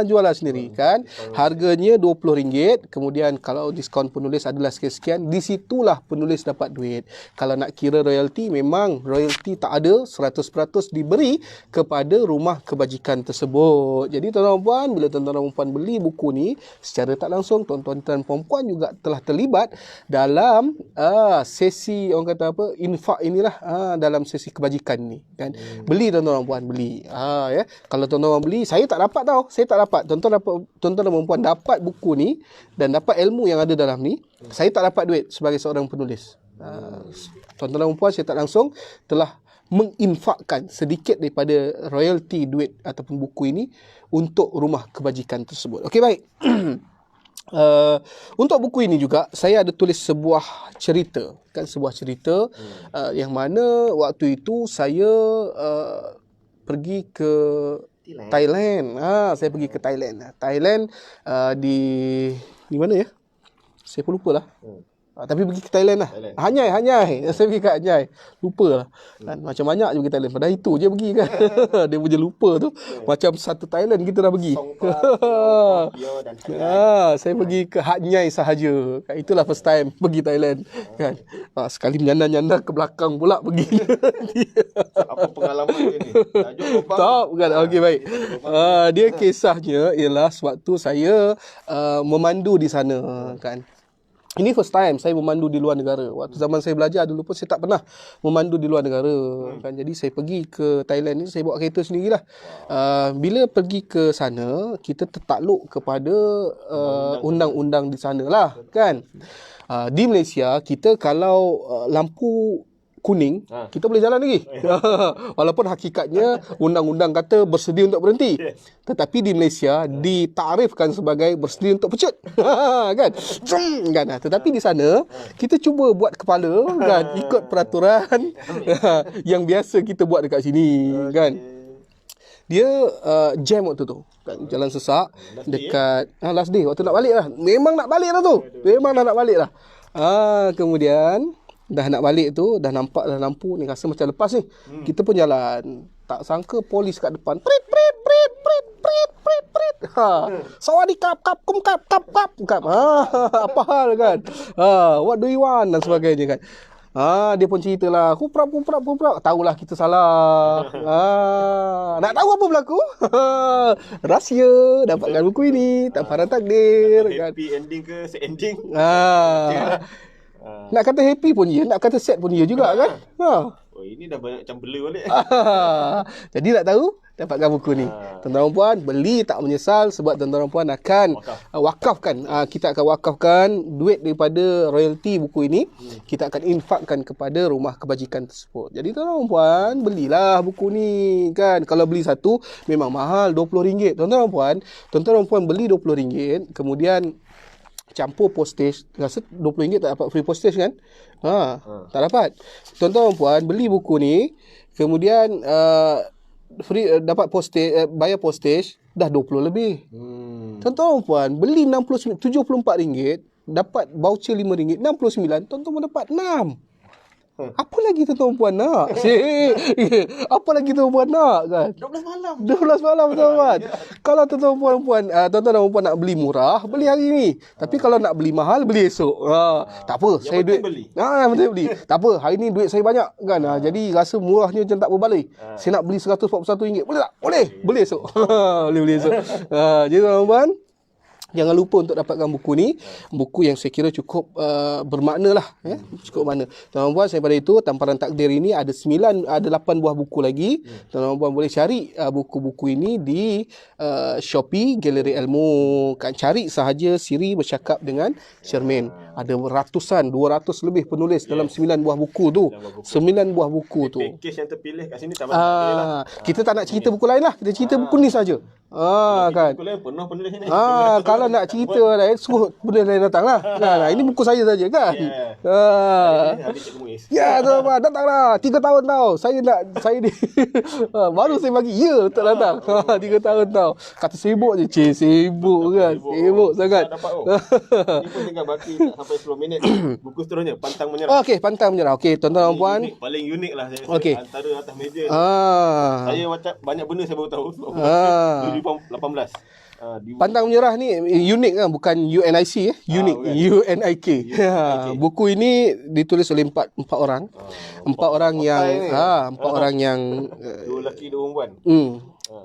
Jualah sendiri kan. Harganya RM20. Kemudian kalau diskaun penulis adalah sekian-sekian, di situlah penulis dapat duit. Kalau nak kira royalty, memang royalty tak ada, 100% diberi kepada rumah kebajikan tersebut. Jadi tuan-tuan dan puan, bila tuan-tuan dan puan beli buku ni, secara tak langsung tuan-tuan dan puan juga telah terlibat dalam sesi orang kata apa, infak inilah, dalam sesi kebajikan ni kan. Beli tuan-tuan dan puan, beli. Ya. Kalau tuan-tuan beli, saya tak dapat tau. Saya tak dapat. Tuan-tuan dan puan dapat buku ni dan dapat ilmu yang ada dalam ni. Saya tak dapat duit sebagai seorang penulis. Tuan-tuan dan puan, saya tak langsung telah menginfakkan sedikit daripada royalty duit ataupun buku ini untuk rumah kebajikan tersebut. Okey, baik. Untuk buku ini juga saya ada tulis sebuah cerita, kan, sebuah cerita yang mana waktu itu saya pergi ke Thailand. Saya pergi ke Thailand. Di mana ya? Saya pun lupa lah. Tapi pergi ke Thailand lah. Hanyai. Saya pergi ke Hanyai. Lupa lah. Dan macam banyak je pergi Thailand. Padahal itu je pergi kan. Dia punya lupa tu. Macam satu Thailand kita dah pergi. Saya pergi ke Hanyai sahaja. Itulah first time pergi Thailand. Kan. Sekali menyandar-nyandar ke belakang pula pergi. Apa pengalaman dia ni? Tak, bukan. Okey, baik. Dia kisahnya ialah sewaktu saya memandu di sana kan. Ini first time saya memandu di luar negara. Waktu zaman saya belajar dulu pun saya tak pernah memandu di luar negara. Kan? Jadi saya pergi ke Thailand ni, saya bawa kereta sendirilah. Bila pergi ke sana, kita tertakluk kepada undang-undang di sana lah. Kan? Di Malaysia, kita kalau lampu kuning, kita boleh jalan lagi. Walaupun hakikatnya undang-undang kata bersedia untuk berhenti. Tetapi di Malaysia ditarifkan sebagai bersedia untuk pecut. Kan? Kan? Tetapi di sana kita cuba buat kepala kan, ikut peraturan yang biasa kita buat dekat sini kan. Dia jam waktu tu kan, jalan sesak dekat last day waktu nak balik lah. Memang nak balik lah tu. Memang dah nak balik lah. Kemudian dah nak balik tu, dah nampak dah lampu ni, rasa macam lepas ni. Kita pun jalan. Tak sangka polis kat depan. Prit. Sawadikap, kap. Apa hal kan? What do you want? Dan sebagainya kan. Dia pun ceritalah. Kuprap. Tahulah kita salah. Nak tahu apa berlaku? Rahsia. Dapatkan buku ini. Tamparan takdir. Happy ending ke sad ending? Nak kata happy pun dia, nak kata sad pun dia juga kan. Oh, ini dah banyak macam blur balik. Jadi nak tahu, dapatkan buku ni. Tuan-tuan dan puan, beli tak menyesal sebab tuan-tuan dan puan akan wakafkan. Kita akan wakafkan duit daripada royalty buku ini. Kita akan infakkan kepada rumah kebajikan tersebut. Jadi tuan-tuan dan puan, belilah buku ni kan. Kalau beli satu memang mahal, RM20. Tuan-tuan dan puan beli RM20, kemudian campur postage, rasa RM20 tak dapat free postage kan? Tak dapat. Tuan-tuan dan puan beli buku ni, kemudian free dapat postage, bayar postage dah 20 lebih. Tuan-tuan dan puan beli RM74, dapat voucher RM5, 69, tuan-tuan dapat 6. Apa lagi tuan-tuan dan puan nak? Apa lagi tuan-tuan dan puan nak kan? 12 malam. 12 malam tuan-tuan. Kalau tuan-tuan dan puan, tuan-tuan dan puan nak beli murah, beli hari ni. Tapi kalau nak beli mahal, beli esok. Tak apa, Yang saya penting duit. beli. Penting beli. Tak apa, hari ni duit saya banyak kan. Jadi rasa murahnya macam tak berbalik. Saya nak beli RM141. Boleh tak? Boleh. Beli esok. Boleh beli esok. Jadi tuan-tuan dan puan, jangan lupa untuk dapatkan buku ni. Buku yang saya kira cukup bermakna lah. Cukup makna. Tuan-tuan puan, selepas itu Tamparan Takdir ini ada 8 buah buku lagi. Tuan-tuan puan boleh cari buku-buku ini di Shopee, Galeri Ilmu. Cari sahaja Siri bercakap dengan Shermaine. Ada ratusan, 200 lebih penulis dalam 9 buah buku tu. 9 buah buku tu. Package yang terpilih kat sini Tamparan Takdir lah. Kita tak nak cerita buku lain lah. Kita cerita buku ni saja. Kan. Buku lain penuh penulis ni. Kalau nak cerita lain, suruh benda lain datang lah. Ini buku saya saja kan. Habis Cikgu Muiz. Ya, tuan-tuan, datanglah. 3 tahun tau. Saya ni. Baru saya bagi. Ya, tak datang. 3 tahun tau. Kata sibuk je. Sibuk kan. Sibuk sangat. Dapat Ni pun tinggal baki tak sampai 10 minit. Buku seterusnya, Pantang Menyerah. Okey, Pantang Menyerah. Okey, tuan-tuan dan puan. Paling unik lah saya rasa. Okey. Antara atas meja. Ah. Saya macam banyak benda saya baru tahu. 2018. Pantang Menyerah ni unik kan, bukan UNIC unik, bukan. UNIK. Buku ini ditulis oleh empat orang. Empat orang yang empat orang yang Dua lelaki, dua perempuan.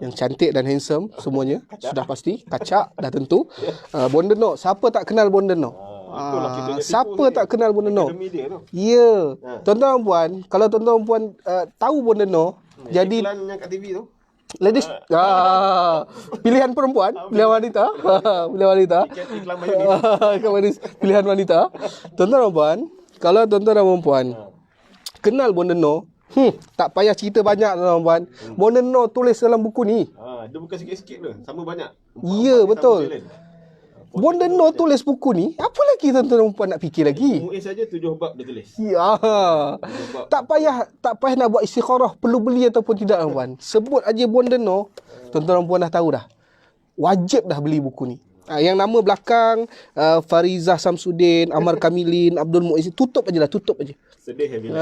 yang cantik dan handsome semuanya. Sudah pasti, kacak dah tentu. Bondenok, siapa tak kenal Bondenok? Itulah kita punya Siapa tipu tak kenal Bondenok? Akademi dia tu. Ya. Tuan-tuan dan puan, kalau tuan-tuan dan puan tahu Bondenok, jadi Iklan yang kat TV tu. ladies pilihan perempuan, pilihan wanita, pilihan wanita. Iklan mayonis. Pilihan wanita. Tuan-tuan dan puan, kalau tuan-tuan dan puan kenal Bondenok, tak payah cerita banyak tuan-tuan dan puan. Bondenok tulis dalam buku ni. Dia bukan sikit-sikit tu, sama banyak. Ya, betul. Jalan. Bondenok tulis buku ni, apa lagi tuan-tuan dan puan nak fikir lagi? Muiz saja 7 bab dia tulis. Ya. Tak payah nak buat istikharah perlu beli ataupun tidak tuan-tuan. Sebut aja Bondenok, tuan-tuan dan puan dah tahu dah. Wajib dah beli buku ni. Yang nama belakang Farizah Samsudin, Amar Kamilin, Abdul Muiz, tutup aja. Sedih ya bila.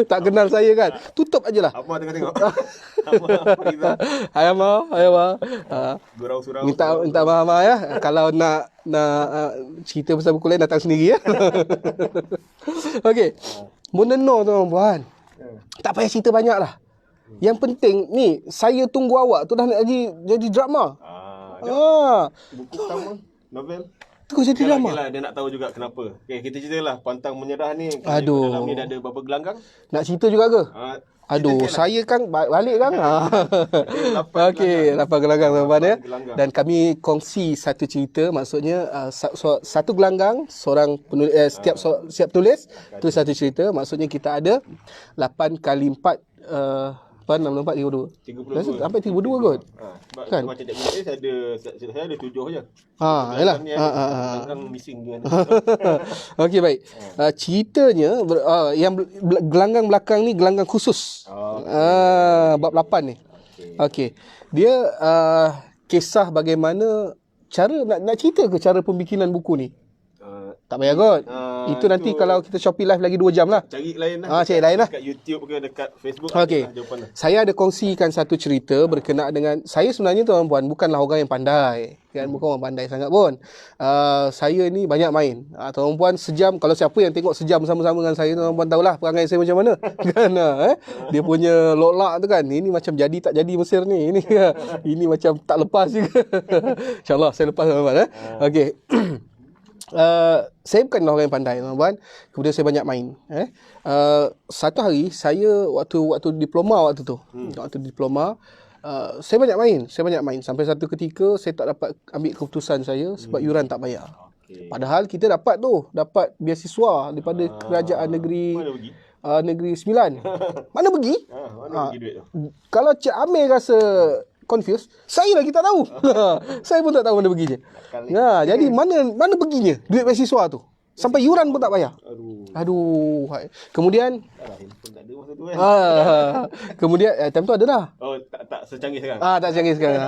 Tak kenal saya kan. Tutup aja lah. Apa tengah tengok? Apa Hai Amar. Gurau-surau. Minta maaf ya. Kalau nak cerita pasal buku lain datang sendiri ya. Okey. Bondenok tuan-tuan. Tak payah cerita banyak lah. Yang penting ni, saya tunggu awak tu dah nak jadi drama. Buku pertama, novel. Terus jadi drama. Yalah, dia nak tahu juga kenapa. Okey, kita ceritalah Pantang Menyerah ni. Aduh. Dalam ni dah ada berapa gelanggang? Nak cerita juga ke? Aduh, ceritakan lah. saya kan balik kan. Okey, 8 gelanggang tuan-tuan ya. gelanggang. Dan kami kongsi satu cerita, maksudnya satu gelanggang, seorang penulis, setiap tulis satu cerita, maksudnya kita ada 8 kali 4 64, 32. 32. Sampai 32 kot. Sebab Kan? macam Cikgu Muiz saya ada 7 je. Yalah. Gelanggang missing dia ni. Okey, baik. Ceritanya yang gelanggang belakang ni gelanggang khusus. Bab 8 ni. Okey. Dia kisah bagaimana cara nak cerita ke cara pembikinan buku ni? Tak payah kot. Itu nanti kalau kita Shopee Live lagi 2 jam lah. Cari lain lah. Cari lain lah. Dekat YouTube ke dekat Facebook. Okey. Ada jawapan lah. Saya ada kongsikan satu cerita berkenaan dengan, saya sebenarnya tuan-puan bukanlah orang yang pandai. Kan, bukan orang pandai sangat pun. Saya ni banyak main. Tuan-puan sejam, kalau siapa yang tengok sejam sama-sama dengan saya, tuan-puan tahulah perangai saya macam mana. Kan? Dia punya lok-lak tu kan. Ini macam jadi tak jadi Mesir ni. Ini macam tak lepas juga. InsyaAllah saya lepas tuan-puan. Okey. Saya bukan orang yang pandai tuan-tuan. Kemudian saya banyak main. Satu hari saya waktu diploma waktu tu. Waktu diploma saya banyak main sampai satu ketika saya tak dapat ambil keputusan saya sebab yuran tak bayar. Padahal kita dapat beasiswa daripada kerajaan negeri Mana pergi? Negeri Sembilan. Mana pergi? Mana pergi duit tu? Kalau Cik Amir rasa confused. Saya lagi tak tahu. Saya pun tak tahu mana perginya. Nakal ni. Jadi mana perginya duit beasiswa tu? Sampai yuran pun tak payah. Aduh. Kemudian Dah lah, handphone tak ada masa tu kan. kemudian time tu ada dah. Oh, tak secanggih sekarang. Tak canggih sekarang.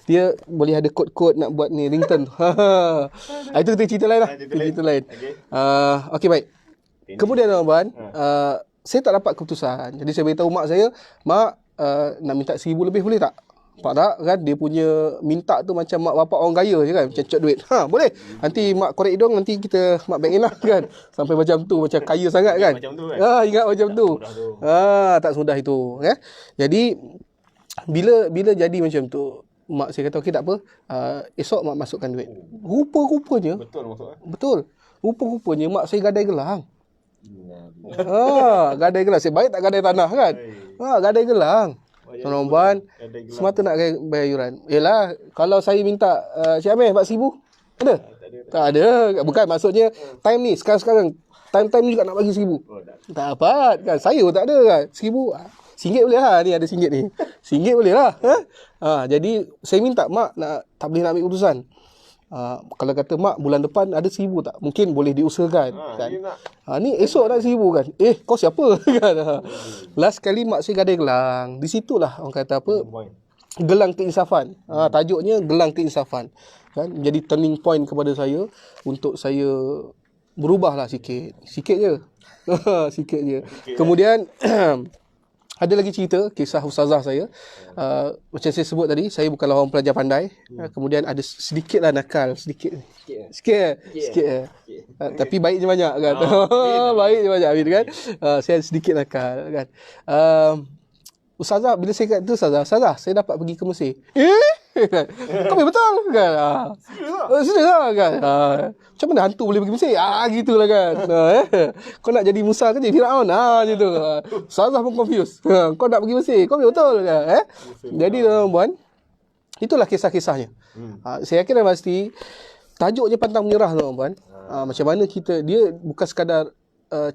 Dia boleh ada kod-kod nak buat ni ringtone. Itu kita cerita lain lah. Cerita lain. Okey. Okey baik. Kemudian tuan-tuan, saya tak dapat keputusan. Jadi saya beritahu mak saya, mak nak minta 1,000 lebih boleh tak? Pak tak kan, dia punya minta tu macam mak bapak orang kaya je kan, macam cot duit. Boleh. Nanti mak korek hidung, nanti kita mak bank in lah kan. Sampai macam tu, macam kaya sangat kan. Macam tu kan. Ingat macam tu. Tak semudah itu. Jadi bila jadi macam tu, mak saya kata okey tak apa, esok mak masukkan duit. Rupa-rupanya Betul. Rupa-rupanya mak saya gadai gelang. Gadai gelang. Saya baik tak gadai tanah kan. Gadai gelang. Tuan-tuan, semata nak bayar yuran. Yelah, kalau saya minta Cik Amir 4,000, ada? Tak ada. Bukan, maksudnya time ni sekarang time juga nak bagi 1,000. Tak dapat kan. Saya pun tak ada kan. 1,000 RM1 boleh lah. Ni ada RM1 ni. RM1 boleh lah. Jadi saya minta mak tak boleh nak ambil keputusan. Kalau kata mak bulan depan ada 1,000 tak? Mungkin boleh diusahakan kan? Ni esok nak 1,000 kan? Kau siapa? Kan? Last kali mak saya gadai gelang. Di situlah orang kata apa? Gelang keinsafan. Tajuknya gelang keinsafan. Kan? Jadi turning point kepada saya untuk saya berubahlah sikit. Sikit je. Sikit je. Kemudian ada lagi cerita kisah ustazah saya. Macam saya sebut tadi, saya bukanlah orang pelajar pandai. Kemudian ada sedikitlah nakal, sikit. Tapi baiknya banyak kan. Baiknya banyak kan. Saya ada sedikit nakal kan. Ustazah, bila saya kata tu ustazah, saya dapat pergi ke Mesir. Kau betul kan? Serius lah kan? Macam mana hantu boleh pergi Mesir? Gitulah kan. Kau nak jadi Musa ke jadi Firaun? Gitu. Ustazah pun confused. Kau nak pergi Mesir? Kau betul kan? Jadi tuan-tuan, itulah kisah-kisahnya. Saya yakin dan pasti tajuknya pantang menyerah tuan-tuan. Macam mana dia bukan sekadar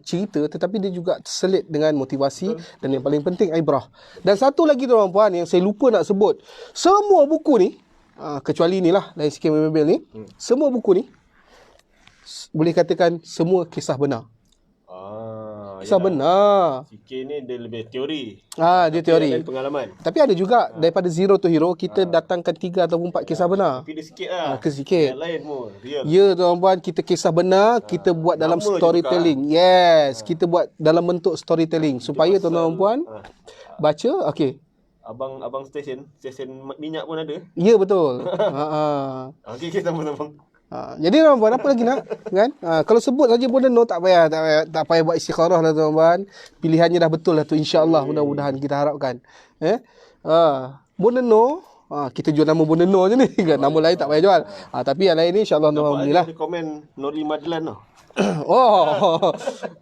cerita, tetapi dia juga terselit dengan motivasi. Dan yang paling penting ibrah. Dan satu lagi tuan-tuan yang saya lupa nak sebut, semua buku ni kecuali inilah Lain Sikit Membebel ni, semua buku ni boleh katakan semua kisah benar. Kisah benar. Sikit ni dia lebih teori. Dia teori. Dan pengalaman. Tapi ada juga daripada zero to hero kita datangkan 3 atau 4 kisah benar. Tapi dia sikit lah. Sikit. Yang lain pun real. Ya tuan-tuan, kita kisah benar, kita buat dalam storytelling. Yes, kita buat dalam bentuk storytelling supaya tuan-tuan baca. Okey. Abang stesen minyak pun ada. Ya betul. Okey, kita sama-sama. Jadi tuan-tuan, apa lagi nak kan? Kalau sebut saja pun tak payah buat istikharah lah tuan-tuan. Pilihannya dah betul lah tu, insya-Allah. Mudah-mudahan kita harapkan. Boneno, kita jual nama Boneno je ni kan. Nama lain tak payah jual. Tapi yang lain ni insya-Allah alhamdulillah. Ada komen Norli Madlan tau.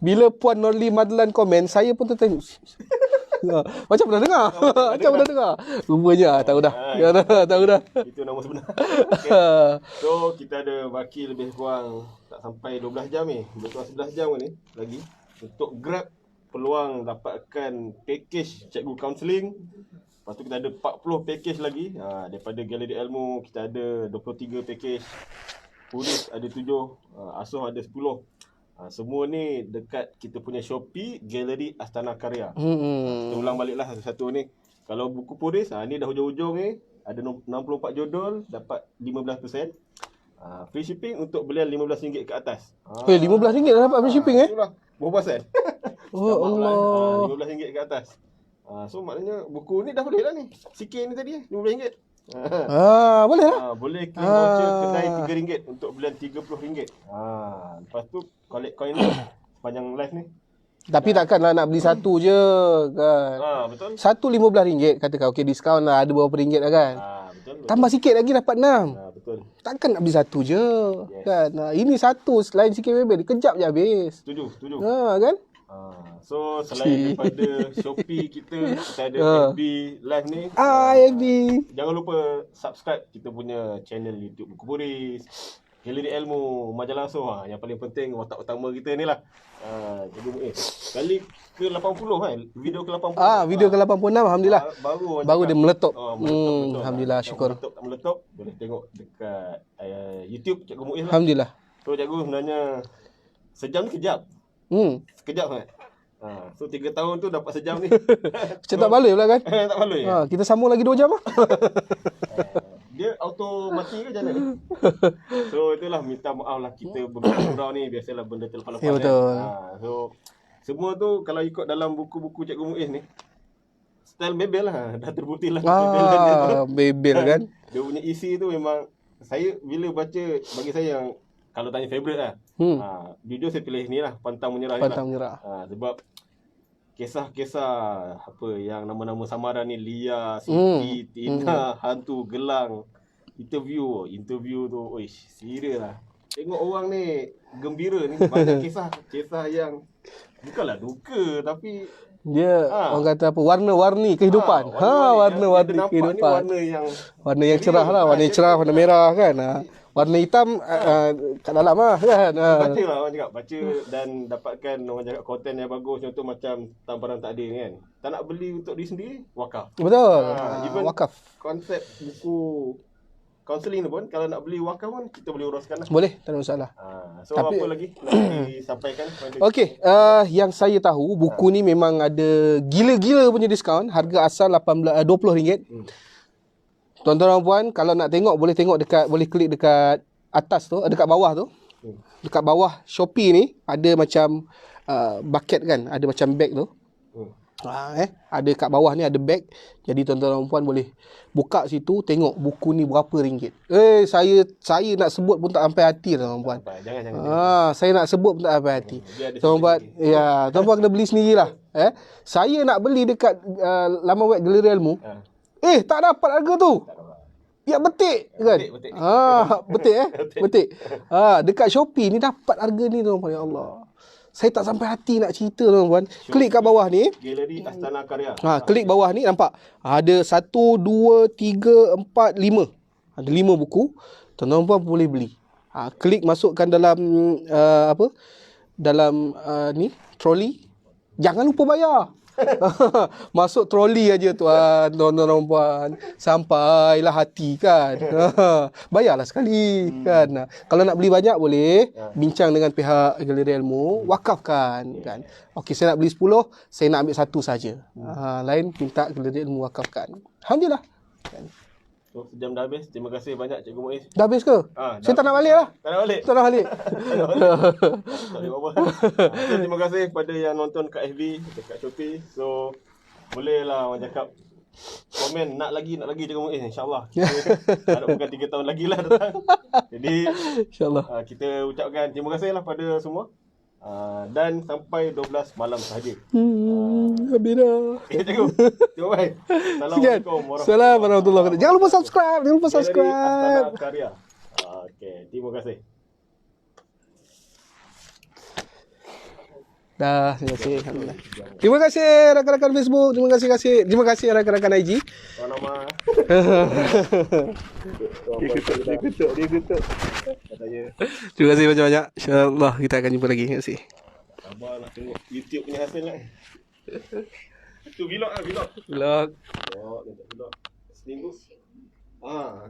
Bila Puan Norli Madlan komen, saya pun tertengok. Macam pernah dengar. Rupanya tahu dah. Tahu dah. Itu nama sebenar. Okay. So kita ada baki lebih kurang tak sampai 12 jam ni. Lebih kurang 11 jam ni lagi untuk grab peluang dapatkan package cikgu counselling. Lepas tu kita ada 40 package lagi. Daripada Galeri Ilmu kita ada 23 package. Polis ada 7, Asuh ada 10. Semua ni dekat kita punya Shopee Galeri Astana Karya. Kita ulang baliklah satu-satu ni. Kalau buku polis, ni dah hujung-hujung ni. Ada 64 judul, dapat 15%. Free shipping untuk belian RM15 ke atas. RM15 dah dapat free shipping Itulah, berapa persen? Allah. RM15 ke atas. So maknanya buku ni dah boleh lah ni. Sikit ni tadi RM15. Boleh lah. Boleh claim voucher kedai RM3 untuk belian RM30. Lepas tu collect coin ni sepanjang live ni. Tapi takkanlah nak beli satu je kan. Betul. Satu RM15 katakan okey diskaun lah, ada berapa ringgit lah kan. Betul. Tambah sikit lagi dapat 6. Betul. Takkan nak beli satu je kan. Ini satu Lain Sikit Membebel, kejap je habis. Setuju. Kan? So selain daripada Shopee kita ada FB live ni. FB. Jangan lupa subscribe kita punya channel YouTube Buku Boris. Galeri Ilmu Majalah So. Yang paling penting watak utama kita ni lah. Cikgu Muiz. Kali ke-80 kan? Video ke-80. Video ke-86 alhamdulillah. Baru dia meletup. Betul. Alhamdulillah, syukur. Meletup tak meletup, boleh tengok dekat YouTube Cikgu Muiz lah. Alhamdulillah. So cikgu sebenarnya sejam ni kejap. Sekejap kan? So 3 tahun tu dapat sejam ni. Macam tak baloi pula kan? Tak malu ya? Kita sambung lagi 2 jam lah. Dia auto mati ke macam mana? So itulah, minta maaf lah kita bergurau ni. Biasalah benda terlepas-lepas. Ya, betul. So semua tu kalau ikut dalam buku-buku Cikgu Muiz ni, style bebel lah. Dah terbukti lah. Bebel kan? Dia punya isi tu memang, saya bila baca, bagi saya yang kalau tanya favourite lah, jujur saya pilih ni lah, Pantang Menyerah ni Pantang lah. Menyerah. Sebab kisah-kisah apa yang nama-nama samaran ni, Lia, Siti, Tina, Hantu, Gelang, interview tu, oish, serius lah. Tengok orang ni gembira ni, banyak kisah yang bukanlah duka, tapi dia orang kata apa, warna-warni kehidupan. Warna-warni kehidupan. Warna yang cerah lah, warna yang cerah, warna merah kan. Warna hitam kat dalam lah kan. Baca lah orang cakap, baca dan dapatkan orang cakap konten yang bagus. Contoh macam Tamparan Takdir kan. Tak nak beli untuk diri sendiri, wakaf. Betul. Even Wakaf. konsep buku kaunseling tu pun, kalau nak beli wakaf pun kita boleh uruskan lah. Boleh, tak ada masalah. So apa lagi nak disampaikan? Okey, yang saya tahu buku ni memang ada gila-gila punya diskaun. Harga asal RM20. Tuan-tuan dan puan, kalau nak tengok boleh tengok boleh klik dekat atas tu, dekat bawah tu. Dekat bawah Shopee ni ada macam bucket kan, ada macam bag tu. Ada kat bawah ni ada bag. Jadi tuan-tuan dan puan boleh buka situ, tengok buku ni berapa ringgit. Saya nak sebut pun tak sampai hati tuan-tuan dan puan. Jangan. Saya nak sebut pun tak sampai hati. Tuan-tuan tuan-puan kena beli sendirilah. Saya nak beli dekat laman web Galeri Ilmu. Tak dapat harga tu. Ya betik kan? Betik. Betik betik. Dekat Shopee ni dapat harga ni tuan-tuan. Ya Allah. Saya tak sampai hati nak cerita tuan-tuan. Klik kat bawah ni. Galeri Astana Karya. Klik bawah ni nampak. Ada 1, 2, 3, 4, 5. Ada 5 buku. Tuan-tuan boleh beli. Klik masukkan dalam dalam ni troli. Jangan lupa bayar. Masuk troli aja tuan-tuan dan puan. Sampailah hati kan. Bayarlah sekali kan. Kalau nak beli banyak boleh bincang dengan pihak Galeri Ilmu, wakafkan kan. Okey, saya nak beli 10, saya nak ambil 1 saja. Lain minta Galeri Ilmu wakafkan. Alhamdulillah. Kan. So sejam dah habis. Terima kasih banyak Cikgu Muiz. Dah habis ke? Saya tak nak balik lah. Tak nak balik. Tak nak balik. Tak boleh apa. So, terima kasih kepada yang nonton kat FB, dekat Shopee. So bolehlah orang cakap komen nak lagi Cikgu Muiz, insya-Allah. Kita harapkan 3 tahun lagi lah datang. Jadi insya-Allah kita ucapkan terima kasih lah pada semua. Dan sampai 12 malam sahaja. Habis dah. Cikgu. Terima kasih. Assalamualaikum warahmatullahi wabarakatuh. Jangan lupa subscribe. Galeri Astana Karya. Okey, terima kasih. Dah, terima kasih. Alhamdulillah. Terima kasih rakan-rakan Facebook. Terima kasih rakan-rakan IG. Nama. Dia kutuk. Katanya. Terima kasih banyak-banyak. InsyaAllah kita akan jumpa lagi. Terima kasih. Abang nak tengok YouTube punya hasil lah. Itu vlog lah, vlog. Vlog. Vlog. Seminggu.